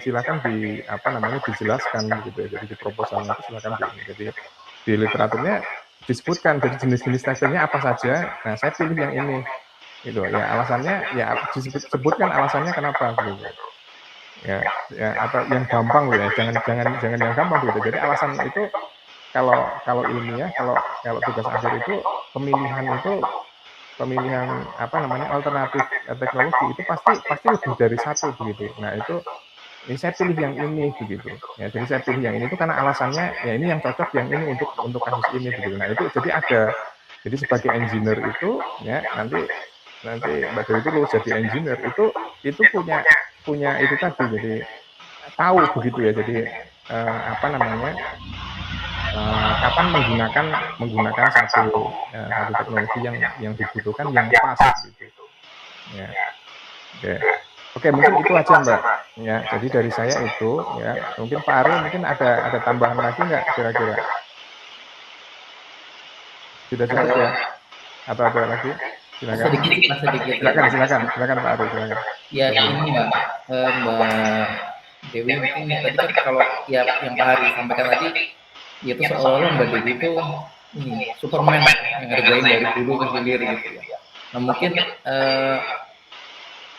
Speaker 3: silakan di apa namanya, dijelaskan gitu ya. Jadi di proposalnya itu silakan jadi di literaturnya disebutkan jadi jenis-jenis testingnya apa saja. Nah saya pilih yang ini Gitu. Ya alasannya ya disebutkan alasannya kenapa gitu. Ya, atau yang gampang gitu ya, jangan yang gampang gitu. Jadi alasan itu kalau ilmiah, kalau tugas akhir itu pemilihan apa namanya alternatif teknologi itu pasti lebih dari satu begitu. Nah itu ini saya pilih yang ini begitu. Ya, jadi saya pilih yang ini itu karena alasannya ya ini yang cocok yang ini untuk kasus ini begitu. Nah itu jadi sebagai engineer itu ya nanti Mbak Dewi itu lulus jadi engineer itu punya itu tadi jadi tahu begitu ya. Jadi apa namanya kapan menggunakan satu teknologi yang dibutuhkan yang pas gitu. Ya. Oke, mungkin itu aja Mbak. Ya, jadi dari saya itu ya, mungkin Pak Ari mungkin ada tambahan lagi nggak kira-kira? Sudah cukup ya? Atau ada lagi? Silakan.
Speaker 1: Sedikit
Speaker 3: Silakan Pak Ari, silakan.
Speaker 1: Ya ini Mbak Dewi mungkin tadi kan kalau ya yang Pak Hari sampaikan tadi itu seolah-olah Mbak Dewi itu ini Superman yang ngerjain dari dulu ke hilir gitu ya. Nah mungkin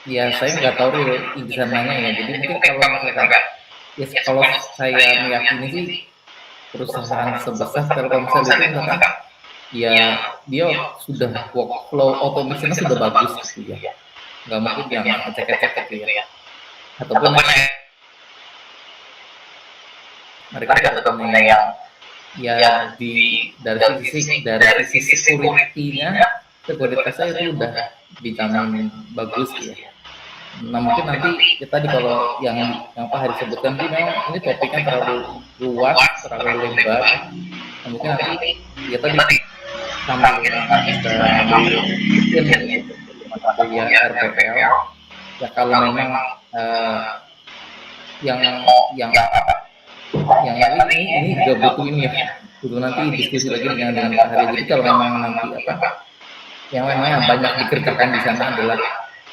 Speaker 1: ya saya nggak tahu real intisannya ya. Jadi mungkin kalau misalkan ya kalau saya meyakini sih perusahaan sebesar Telkomsel itu misalkan ya dia sudah workflow automation sudah bagus gitu ya. Nggak mungkin yang acak-acak gitu ya. Ataupun mereka ketemu yang ya dari sisi security-nya sekuritasnya itu udah dijamin bagus ya. Nah mungkin nanti ya tadi kalau yang Pak Hari sebutkan ini topiknya terlalu luas, terlalu lebar. Nah, mungkin nanti ya tadi sambil ya RPL ya kalau memang yang ini juga butuh ini ya, butuh nanti diskusi lagi dengan Pak Hari. Jadi kalau memang nanti yang memang yang banyak dikerjakan di sana adalah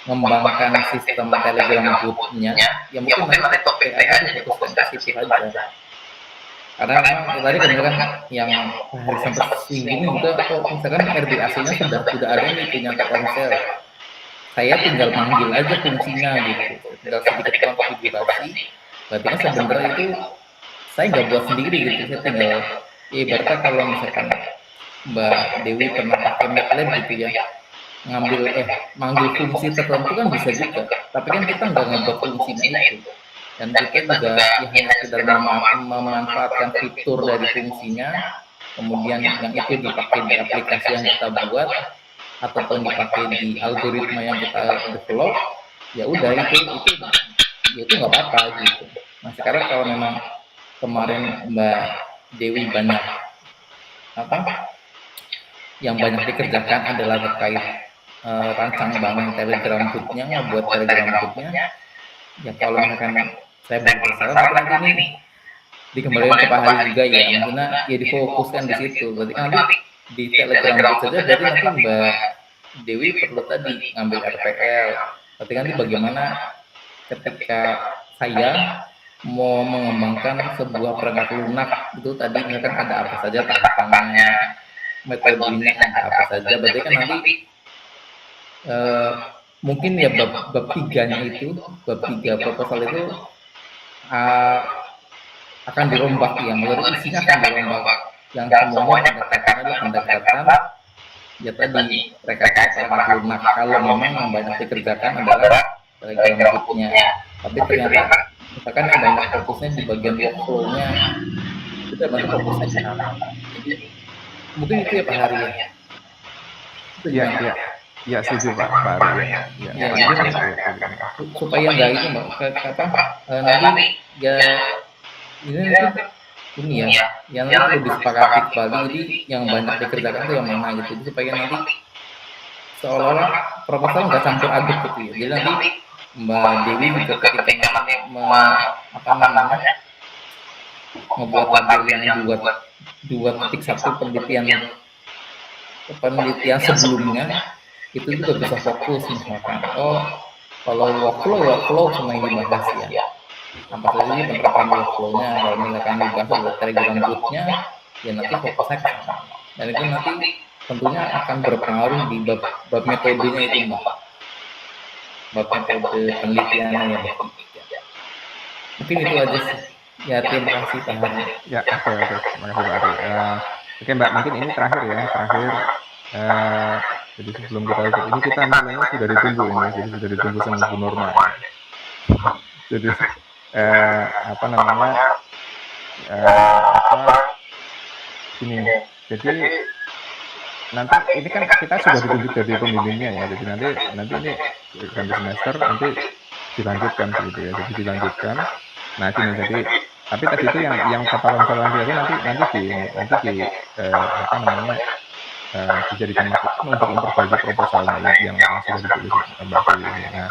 Speaker 1: mengembangkan sistem Telegram bot-nya, ya mungkin nanti PA itu fokuskan ke situ aja. Karena memang tadi kan yang Pak Hari sampai singgung juga, misalkan RBAC-nya sudah ada nih punya Telkomsel. Saya tinggal manggil aja fungsinya gitu, tinggal sedikit konfigurasi. Berarti kan sebenarnya itu saya nggak buat sendiri gitu, saya tinggal ibaratnya kalau misalkan Mbak Dewi pernah pakai MATLAB gitu ya, manggil fungsi tertentu kan bisa juga, tapi kan kita nggak ngebuat fungsinya itu, dan kita juga ya hanya sekedar memanfaatkan fitur dari fungsinya, kemudian yang itu dipakai di aplikasi yang kita buat ataupun dipakai di algoritma yang kita develop, ya udah itu nggak apa-apa gitu. Nah sekarang kalau memang kemarin Mbak Dewi banyak yang banyak dikerjakan adalah terkait rancang bangun Telegram bot-nya, ngebuat Telegram bot-nya. Ya kalau misalkan saya bersalah, nanti ini dikembalikan ke Pak Hari juga ya, maksudnya ya difokuskan di situ. Berarti nanti di Telegram bot saja, berarti nanti Mbak Dewi perlu tadi ngambil RPL. Berarti nanti bagaimana ketika saya mau mengembangkan sebuah perangkat lunak itu tadi misalkan ada apa saja tahapannya, metodenya ada apa saja, berarti kan nanti mungkin ya bab 3-nya itu, bab 3 proposal itu akan dirombak ya, menurut isinya akan dirombak, yang semuanya pendekatan ya tadi rekayasa perangkat lunak. Kalau memang yang banyak dikerjakan adalah Telegram bot-nya, tapi ternyata misalkan yang banyak fokusnya di bagian workflow-nya, itu banyak fokusnya di sana. Jadi mungkin itu ya Pak Hari ya.
Speaker 3: Iya setuju Pak Ari ya.
Speaker 1: Supaya nggak itu Mbak, nanti ya ini ya, yang perlu disepakati kembali. Jadi yang banyak dikerjakan itu yang mana gitu, jadi supaya nanti seolah-olah proposal nggak campur aduk gitu ya. Jadi nanti Mbak Dewi juga ketika ngebuat tabel yang dua titik satu penelitian sebelumnya itu juga bisa fokus misalkan kalau workflow semua yang dibahas ya, apa saja penerapan workflow-nya. Kalau misalkan dibahas Telegram bot-nya ya nanti fokusnya ke sana, dan itu nanti tentunya akan berpengaruh di bab metodenya itu Mbak, bab metode penelitiannya ya Mbak. Mungkin itu aja sih. Ya terima kasih Pak Hari.
Speaker 3: Ya, oke, terima kasih Pak Ari. Oke Mbak, mungkin ini terakhir ya, jadi sebelum kita tutup ini kita nilainya sudah ditunggu ini, jadi sudah ditunggu sama Bu Norma. Jadi apa namanya gini, jadi nanti ini kan kita sudah ditunjuk dari pembimbingnya ya, jadi nanti ini ganti semester nanti dilanjutkan begitu ya, jadi dilanjutkan. Nah gini, jadi tapi tadi itu yang catatan dia itu nanti di apa namanya dijadikan masukan untuk memperbaiki proposalnya yang sudah ditulis Mbak Dewi ini. Nah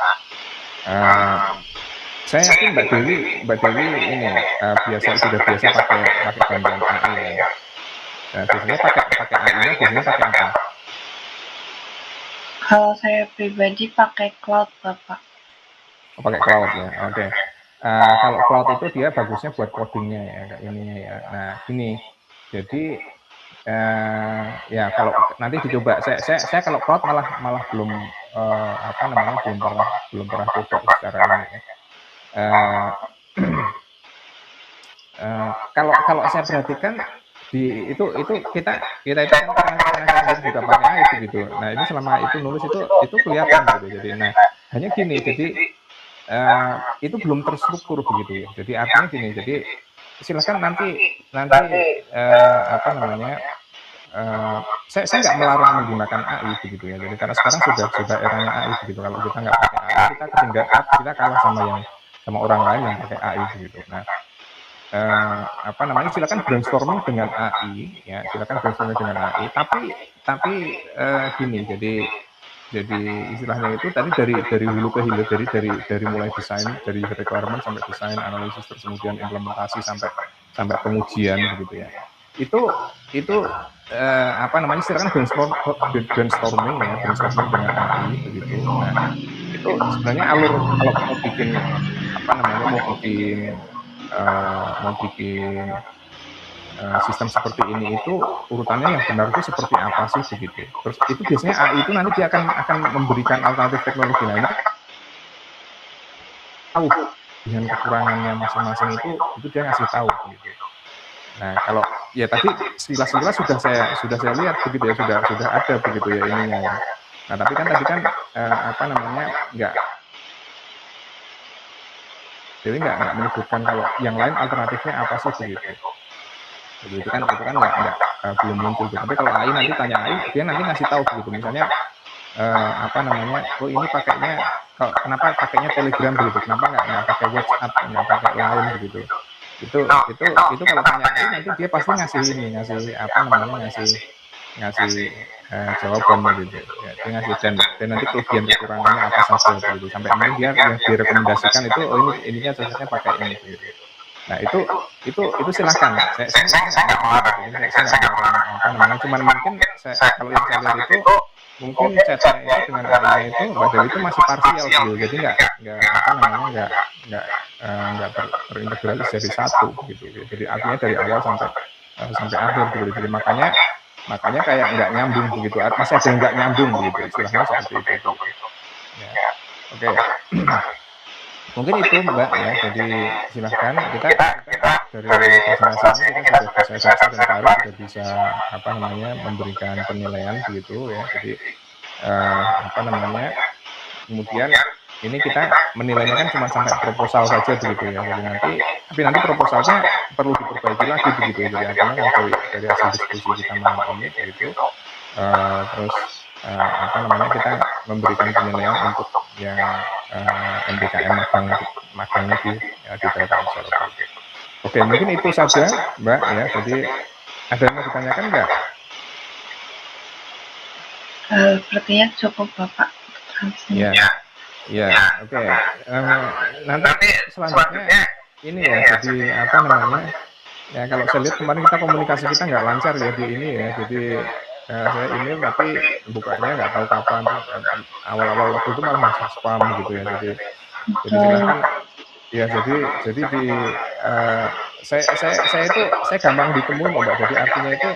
Speaker 3: saya yakin Mbak Dewi ini sudah biasa pakai bantuan AI ya. Nah, biasanya pakai AI-nya biasanya pakai apa?
Speaker 2: Kalau saya pribadi pakai cloud, Bapak.
Speaker 3: Oh, pakai cloud ya, oke. Kalau cloud itu dia bagusnya buat codingnya ya, kayak ininya ya. Nah, ini jadi ya kalau nanti dicoba. Saya kalau cloud malah belum apa namanya belum pernah coba secara ini ya. Kalau saya perhatikan itu kita itu kan karena juga pakai AI gitu. Nah ini selama itu nulis itu kelihatan gitu. Jadi nah hanya gini, jadi itu belum terstruktur begitu ya. Jadi artinya gini, jadi silakan nanti apa namanya saya nggak melarang menggunakan AI begitu ya. Jadi karena sekarang sudah eranya AI begitu. Kalau kita nggak pakai AI kita kalah sama orang lain yang pakai AI begitu. Nah apa namanya silakan brainstorming dengan AI ya, tapi gini, jadi istilahnya itu tadi dari hulu ke hilir, dari mulai desain, dari requirement sampai desain, analisis, terus kemudian implementasi sampai pengujian begitu ya. Itu apa namanya silakan brainstorming dengan AI begitu. Nah itu sebenarnya alur kalau mau bikin apa namanya mau bikin sistem seperti ini itu urutannya yang benar itu seperti apa sih begitu. Terus itu biasanya AI itu nanti dia akan memberikan alternatif teknologi lainnya, tahu dengan kekurangannya masing-masing itu dia ngasih tahu begitu. Nah kalau ya tadi sekilas sudah saya lihat begitu ya, sudah ada begitu ya ininya ya. Nah tapi kan tadi kan apa namanya jadi nggak menyebutkan kalau yang lain alternatifnya apa sih begitu. Jadi itu kan nggak belum muncul. Tapi kalau AI nanti tanya AI, dia nanti ngasih tahu begitu. Misalnya apa namanya, oh ini pakainya kenapa pakainya Telegram begitu, kenapa nggak pakai WhatsApp, nggak pakai Line begitu. Itu kalau tanya AI nanti dia pasti ngasih apa namanya ngasih jawaban gitu ya, dia ngasih dan nanti kelebihan kekurangannya apa saja begitu, sampai kemudian dia yang direkomendasikan itu oh ininya cocoknya pakai ini gitu. Nah itu silahkan, saya nggak apa namanya, cuman mungkin kalau yang saya lihat itu mungkin chatnya itu dengan AI itu Mbak Dewi itu masih parsial gitu, jadi nggak apa namanya nggak terintegrasi jadi satu gitu. Jadi artinya dari awal sampai akhir gitu. Jadi makanya kayak nggak nyambung begitu, masih ada yang nggak nyambung begitu, istilahnya seperti itu. Ya. Oke. Mungkin itu Mbak ya, jadi silahkan kita dari presentasi ini kita sudah bisa dan Pak sudah bisa apa namanya memberikan penilaian begitu ya. Jadi apa namanya, kemudian ini kita menilainya kan cuma sampai proposal saja begitu ya. Jadi nanti proposalnya perlu diperbaiki lagi begitu ya. Jadi artinya dari hasil diskusi kita malam ini begitu. Terus apa namanya kita memberikan penilaian untuk yang MBKM magangnya di Telkomsel. Oke, mungkin itu saja Mbak ya. Jadi ada yang mau ditanyakan nggak?
Speaker 2: Sepertinya cukup Bapak.
Speaker 3: Ya, oke. Nanti selanjutnya ini ya, jadi apa namanya? Ya kalau saya lihat kemarin komunikasi kita nggak lancar ya di ini ya. Jadi saya email tapi bukanya nggak tahu kapan. Awal-awal waktu itu malah masuk spam gitu ya. Jadi silakan. Ya jadi di saya gampang ditemui Mbak. Jadi artinya itu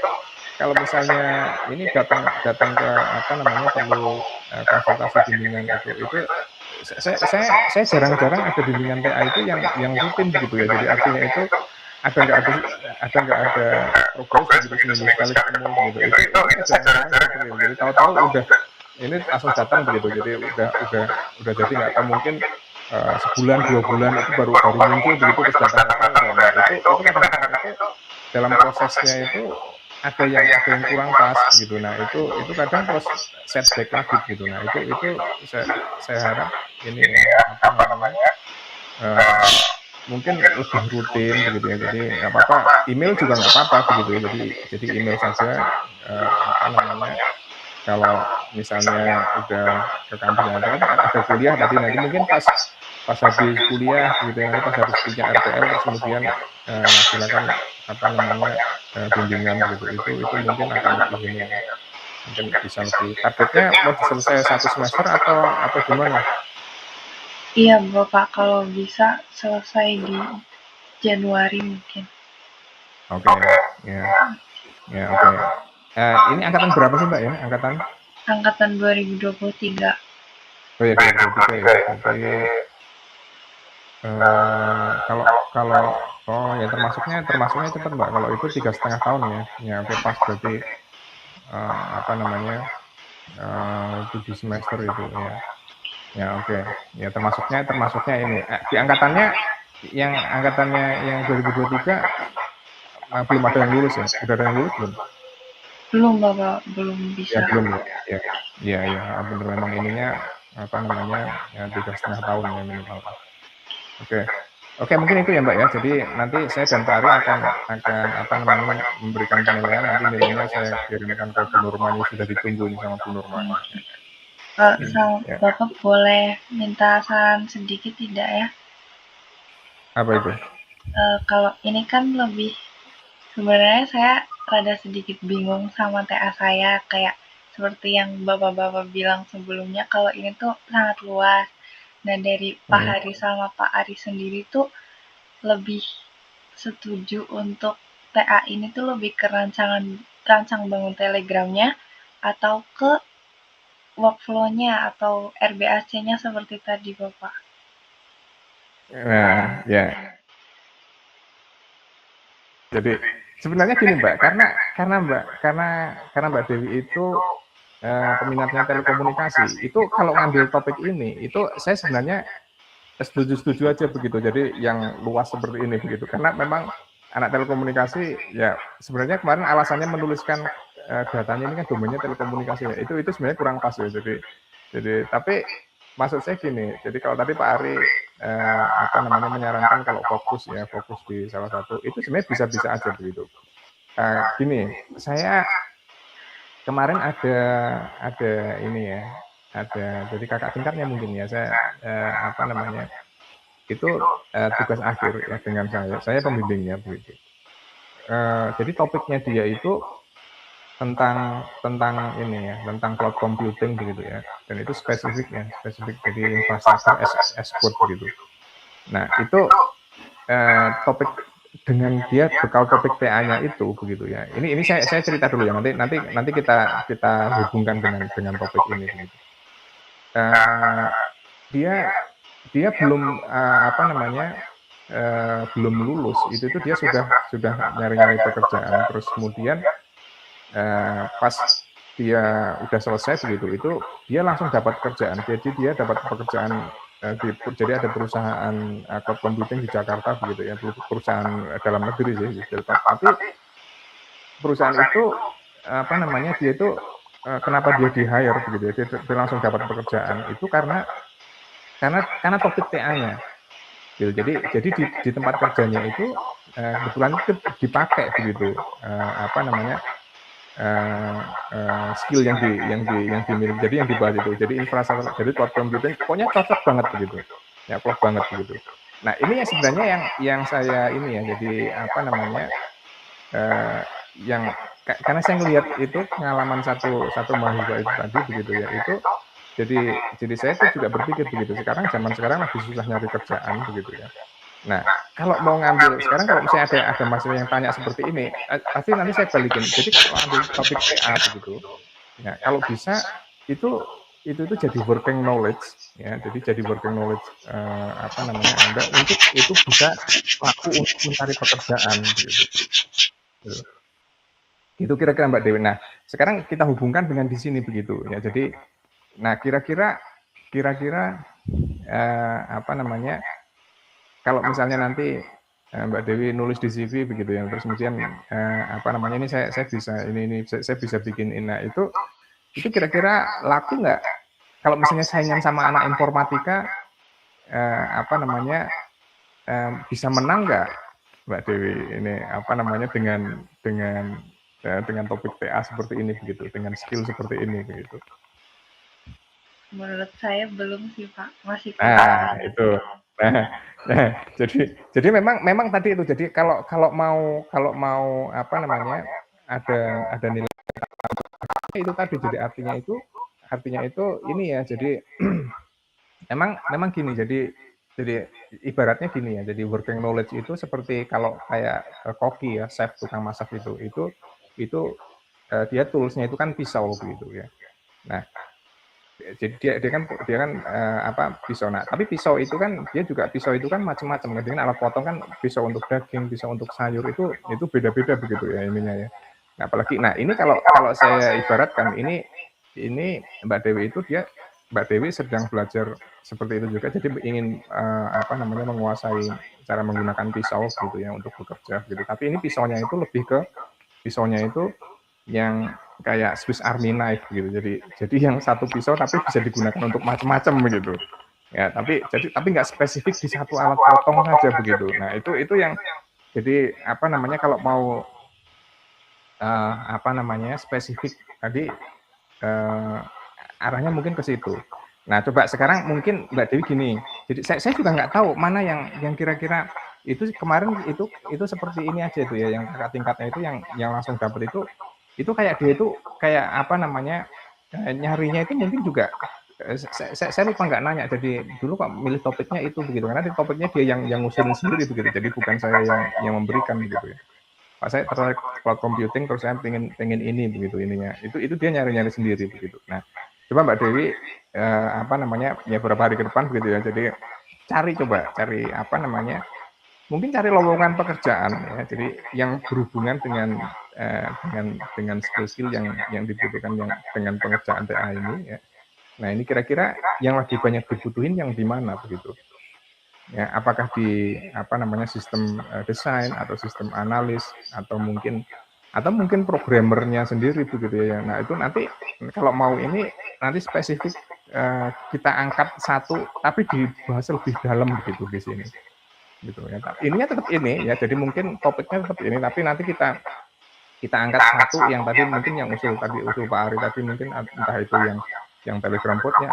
Speaker 3: kalau misalnya ini datang ke apa namanya perlu konsultasi bimbingan itu saya jarang-jarang ada bimbingan TA itu yang rutin begitu ya. Jadi artinya itu ada progres begitu seminggu sekali ketemu begitu. Itu saya jarang-jarang seperti itu. Jadi tahu-tahu udah ini langsung datang begitu. Jadi udah jadi nggak tahu mungkin sebulan 2 bulan itu baru muncul begitu terus datang. Nah itu kadang-kadang itu dalam prosesnya itu ada yang kurang pas gitu. Nah itu kadang terus setback lagi gitu. Nah itu saya harap ini apa namanya mungkin lebih rutin begitu ya. Jadi nggak apa-apa, email juga nggak apa-apa begitu ya. Jadi email saja apa namanya kalau misalnya udah ke kampus ada kuliah nanti mungkin pas habis kuliah gitu ya, nanti pas habis punya RTL terus kemudian silakan apa namanya bimbingan gitu. Itu mungkin akan lebih ini ya. Mungkin bisa lebih targetnya mau selesai 1 semester atau gimana?
Speaker 2: Iya Bapak, kalau bisa selesai di Januari mungkin.
Speaker 3: Oke, ya oke. Ini angkatan berapa sih Mbak ya?
Speaker 2: Angkatan 2023.
Speaker 3: Oh ya 2023 ya. Jadi kalau oh ya termasuknya cepat Mbak. Kalau itu 3,5 tahun ya. Ya oke pas berarti apa namanya 7 semester itu ya. Ya oke. Ya termasuknya ini. Di angkatannya yang 2023 belum ada yang lulus ya? Udah ada yang lulus belum?
Speaker 2: Belum Bapak, belum bisa.
Speaker 3: Ya belum ya. Ya benar memang ininya apa namanya ya 3,5 tahun ya minimal. Oke mungkin itu ya Mbak ya. Jadi nanti saya dan Pak Ari akan apa namanya memberikan penilaian. Nanti nilainya saya kirimkan ke Bu Nurman, sudah ditunggu sama Bu Nurman.
Speaker 2: Ya. Bapak boleh minta saran sedikit tidak ya?
Speaker 3: Apa itu?
Speaker 2: Kalau ini kan lebih sebenarnya saya rada sedikit bingung sama TA saya, kayak seperti yang Bapak-bapak bilang sebelumnya kalau ini tuh sangat luas. Nah dari Pak Hari sama Pak Ari sendiri tuh lebih setuju untuk TA ini tuh lebih ke rancang bangun telegramnya atau ke workflow-nya atau RBAC-nya seperti tadi Bapak.
Speaker 3: Nah, ya. Jadi sebenarnya gini Mbak, karena Mbak Dewi itu peminatnya telekomunikasi. Itu kalau ngambil topik ini, itu saya sebenarnya setuju aja begitu. Jadi yang luas seperti ini begitu. Karena memang anak telekomunikasi ya sebenarnya kemarin alasannya menuliskan datanya ini kan domainnya telekomunikasi ya. Itu sebenarnya kurang pas ya. Jadi tapi maksud saya gini. Jadi kalau tadi Pak Ari apa namanya menyarankan kalau fokus di salah satu itu sebenarnya bisa aja begitu. Gini, saya kemarin ada ini ya. Jadi kakak tingkatnya mungkin ya saya apa namanya itu tugas akhir ya dengan saya pembimbingnya begitu. Jadi topiknya dia itu tentang ini ya, tentang cloud computing begitu ya, dan itu spesifik jadi infrastruktur as code begitu. Nah itu topik dengan dia bekal topik TA-nya itu begitu ya. Ini saya cerita dulu ya, nanti kita hubungkan dengan topik ini begitu. Dia belum apa namanya belum lulus itu dia sudah nyari pekerjaan, terus kemudian pas dia udah selesai begitu itu dia langsung dapat kerjaan. Jadi dia dapat pekerjaan jadi ada perusahaan cloud computing di Jakarta begitu ya, perusahaan dalam negeri sih, tapi perusahaan itu apa namanya dia itu kenapa dia di hire begitu ya, dia langsung dapat pekerjaan itu karena topik TA-nya. Jadi di tempat kerjanya itu kebetulan itu dipakai begitu apa namanya skill yang dimiliki. Jadi yang dibahas itu jadi infrastruktur, jadi cloud computing pokoknya cocok banget begitu. Ya klop banget begitu. Nah, ini yang sebenarnya yang saya ini ya, jadi apa namanya yang karena saya melihat itu pengalaman satu mahasiswa itu tadi begitu ya, itu jadi saya itu juga berpikir begitu, sekarang zaman sekarang lagi susah nyari kerjaan begitu ya. Nah, kalau mau ngambil sekarang kalau misalnya ada mahasiswa yang tanya seperti ini, pasti nanti saya balikin. Jadi kalau ambil topik TA begitu, ya kalau bisa itu itu jadi working knowledge, ya. Jadi jadi working knowledge apa namanya Anda untuk itu bisa laku untuk mencari pekerjaan begitu. Itu kira-kira Mbak Dewi. Nah, sekarang kita hubungkan dengan di sini begitu ya. Jadi, nah kira-kira apa namanya? Kalau misalnya nanti Mbak Dewi nulis di CV begitu ya, terus kemudian apa namanya ini saya bisa ini saya bisa bikin ini. Nah, itu kira-kira laku nggak? Kalau misalnya saingan sama anak informatika apa namanya bisa menang nggak Mbak Dewi ini apa namanya dengan topik TA seperti ini begitu, dengan skill seperti ini begitu.
Speaker 2: Menurut saya belum sih Pak, masih
Speaker 3: Nah, itu. Nah, jadi memang tadi itu. Jadi kalau mau apa namanya ada nilai itu tadi. Jadi artinya itu ini ya. Jadi memang gini. Jadi ibaratnya gini ya. Jadi working knowledge itu seperti kalau kayak koki ya, chef tukang masak itu dia toolsnya itu kan pisau begitu ya. Nah, jadi dia kan apa pisau. Nah, tapi pisau itu kan macam-macam. Jadi alat potong kan pisau untuk daging, pisau untuk sayur itu beda-beda begitu ya ininya ya. Nah, apalagi ini kalau saya ibaratkan ini Mbak Dewi sedang belajar seperti itu juga. Jadi ingin apa namanya menguasai cara menggunakan pisau gitu ya untuk bekerja gitu. Tapi ini pisaunya itu lebih ke pisaunya itu yang kayak Swiss Army knife gitu. Jadi yang satu pisau tapi bisa digunakan untuk macam-macam begitu. Ya, tapi nggak spesifik di satu alat potong saja begitu. Nah, itu yang jadi apa namanya kalau mau apa namanya spesifik tadi arahnya mungkin ke situ. Nah, coba sekarang mungkin Mbak Dewi gini. Jadi saya juga nggak tahu mana yang kira-kira itu kemarin itu seperti ini aja itu ya, yang kakak tingkatnya itu yang langsung dapat itu kayak dia itu kayak apa namanya nyarinya itu mungkin juga saya lupa nggak nanya. Jadi dulu kok milih topiknya itu begitu karena di topiknya dia yang ngusulin sendiri begitu. Jadi bukan saya yang memberikan begitu ya. Pak saya tertarik cloud computing terus saya pengen ini begitu ininya. Itu dia nyari sendiri begitu. Nah, coba Mbak Dewi apa namanya ya beberapa hari ke depan begitu ya. Jadi cari apa namanya mungkin cari lowongan pekerjaan ya. Jadi yang berhubungan dengan skill-skill yang dibutuhkan yang dengan pengerjaan TA ini ya. Nah, ini kira-kira yang lagi banyak dibutuhin yang di mana begitu. Ya, apakah di apa namanya sistem desain atau sistem analis atau mungkin programmernya sendiri begitu ya. Nah, itu nanti kalau mau ini nanti spesifik kita angkat satu tapi dibahas lebih dalam begitu di sini. Gitu ya. Ininya tetap ini ya. Jadi mungkin topiknya tetap ini tapi nanti kita angkat satu yang tadi mungkin yang usul Pak Ari tadi mungkin entah itu yang Telegram botnya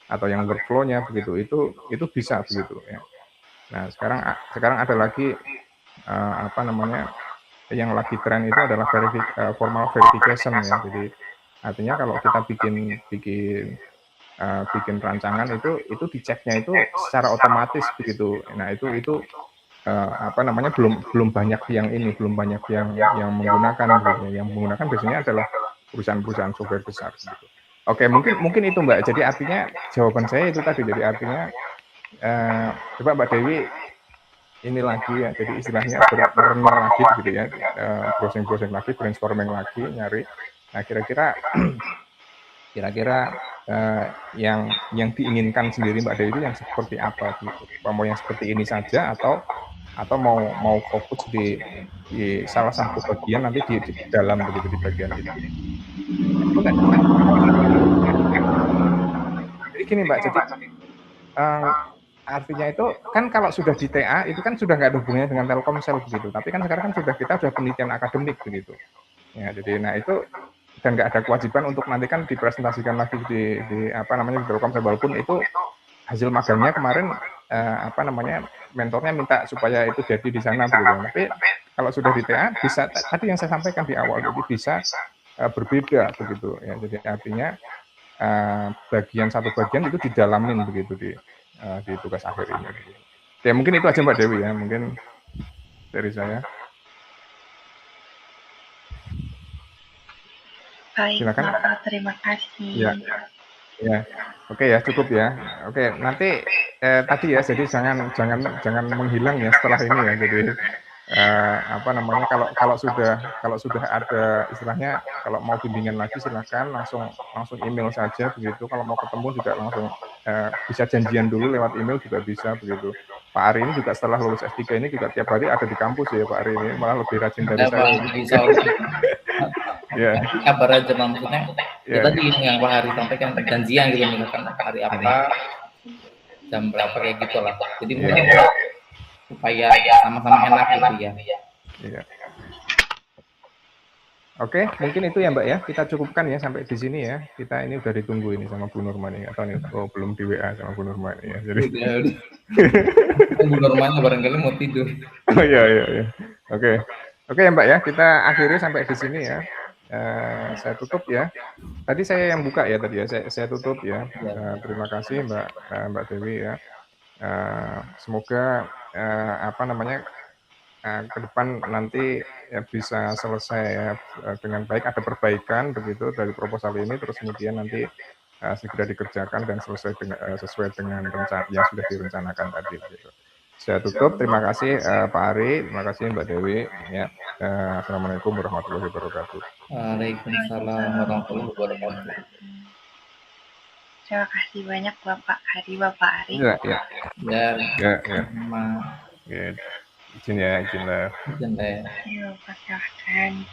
Speaker 3: atau yang workflow-nya begitu itu bisa begitu ya. Nah, sekarang ada lagi apa namanya yang lagi tren itu adalah formal verification ya. Jadi artinya kalau kita bikin rancangan itu diceknya itu secara otomatis begitu. Nah, itu apa namanya belum banyak yang menggunakan gitu. Yang menggunakan biasanya adalah perusahaan-perusahaan software besar gitu. Oke, mungkin itu Mbak. Jadi artinya jawaban saya itu tadi. Jadi artinya coba Mbak Dewi ini lagi ya. Jadi istilahnya berenang lagi gitu ya. Browsing lagi, brainstorming lagi, nyari. Nah, kira-kira yang diinginkan sendiri Mbak Dewi itu yang seperti apa gitu. Mau yang seperti ini saja atau mau fokus di salah satu bagian nanti di dalam begitu di bagian itu. Jadi gini Mbak, jadi artinya itu kan kalau sudah di TA itu kan sudah nggak ada hubungannya dengan Telkomsel begitu. Tapi kan sekarang kan kita sudah penelitian akademik begitu. Ya, jadi nah itu dan nggak ada kewajiban untuk nanti kan dipresentasikan lagi di apa namanya di Telkomsel walaupun itu hasil magangnya kemarin apa namanya mentornya minta supaya itu jadi di sana begitu. Tapi kalau sudah di TA bisa tadi yang saya sampaikan di awal jadi bisa berbeda begitu ya. Jadi artinya satu bagian itu didalamin begitu di tugas akhir ini. Begitu. Oke, mungkin itu aja Mbak Dewi ya, mungkin dari saya.
Speaker 2: Baik,
Speaker 3: Silakan.
Speaker 2: Bapak, terima kasih.
Speaker 3: Ya, ya. Oke ya, cukup ya. Oke, nanti tadi ya, jadi jangan menghilang ya setelah ini ya. Jadi apa namanya, kalau sudah ada istilahnya, kalau mau bimbingan lagi silakan langsung email saja begitu. Kalau mau ketemu juga langsung bisa janjian dulu lewat email juga bisa begitu. Pak Ari ini juga setelah lulus S3 ini juga tiap hari ada di kampus ya Pak Ari ini, malah lebih rajin dari
Speaker 1: Ya,
Speaker 3: saya.
Speaker 1: Bang, bisa
Speaker 3: Ya.
Speaker 1: kabar aja Bang, maksudnya ya
Speaker 3: Ya.
Speaker 1: tadi yang Pak Hari sampaikan, janjian gitu, misalkan hari apa, jam berapa, kayak gitu lah. Jadi mungkin supaya sama-sama enak gitu ya.
Speaker 3: Iya. Oke, mungkin itu ya Mbak ya. Kita cukupkan ya sampai di sini ya. Kita ini udah ditunggu ini sama Bu Nurma nih. Atau nih, oh belum di WA sama Bu Nurma nih ya. Jadi
Speaker 1: Bu Nurmanya barangkali mau tidur.
Speaker 3: Oh iya. Oke ya Mbak ya. Kita akhiri sampai di sini ya. Saya tutup ya. Tadi saya yang buka ya tadi ya. Saya tutup ya. Terima kasih Mbak Dewi ya. Semoga apa namanya, ke depan nanti ya bisa selesai ya dengan baik, ada perbaikan begitu dari proposal ini, terus kemudian nanti segera dikerjakan dan selesai dengan sesuai dengan rencana yang sudah direncanakan tadi begitu. Saya tutup. Terima kasih Pak Ari, terima kasih Mbak Dewi ya. Assalamualaikum warahmatullahi wabarakatuh.
Speaker 1: Waalaikumsalam warahmatullahi wabarakatuh.
Speaker 2: Terima kasih banyak Bapak Ari.
Speaker 3: Ya.
Speaker 1: Ma.
Speaker 3: Izin ya.
Speaker 1: Izin deh.
Speaker 2: Ayo, Bapak, silahkan.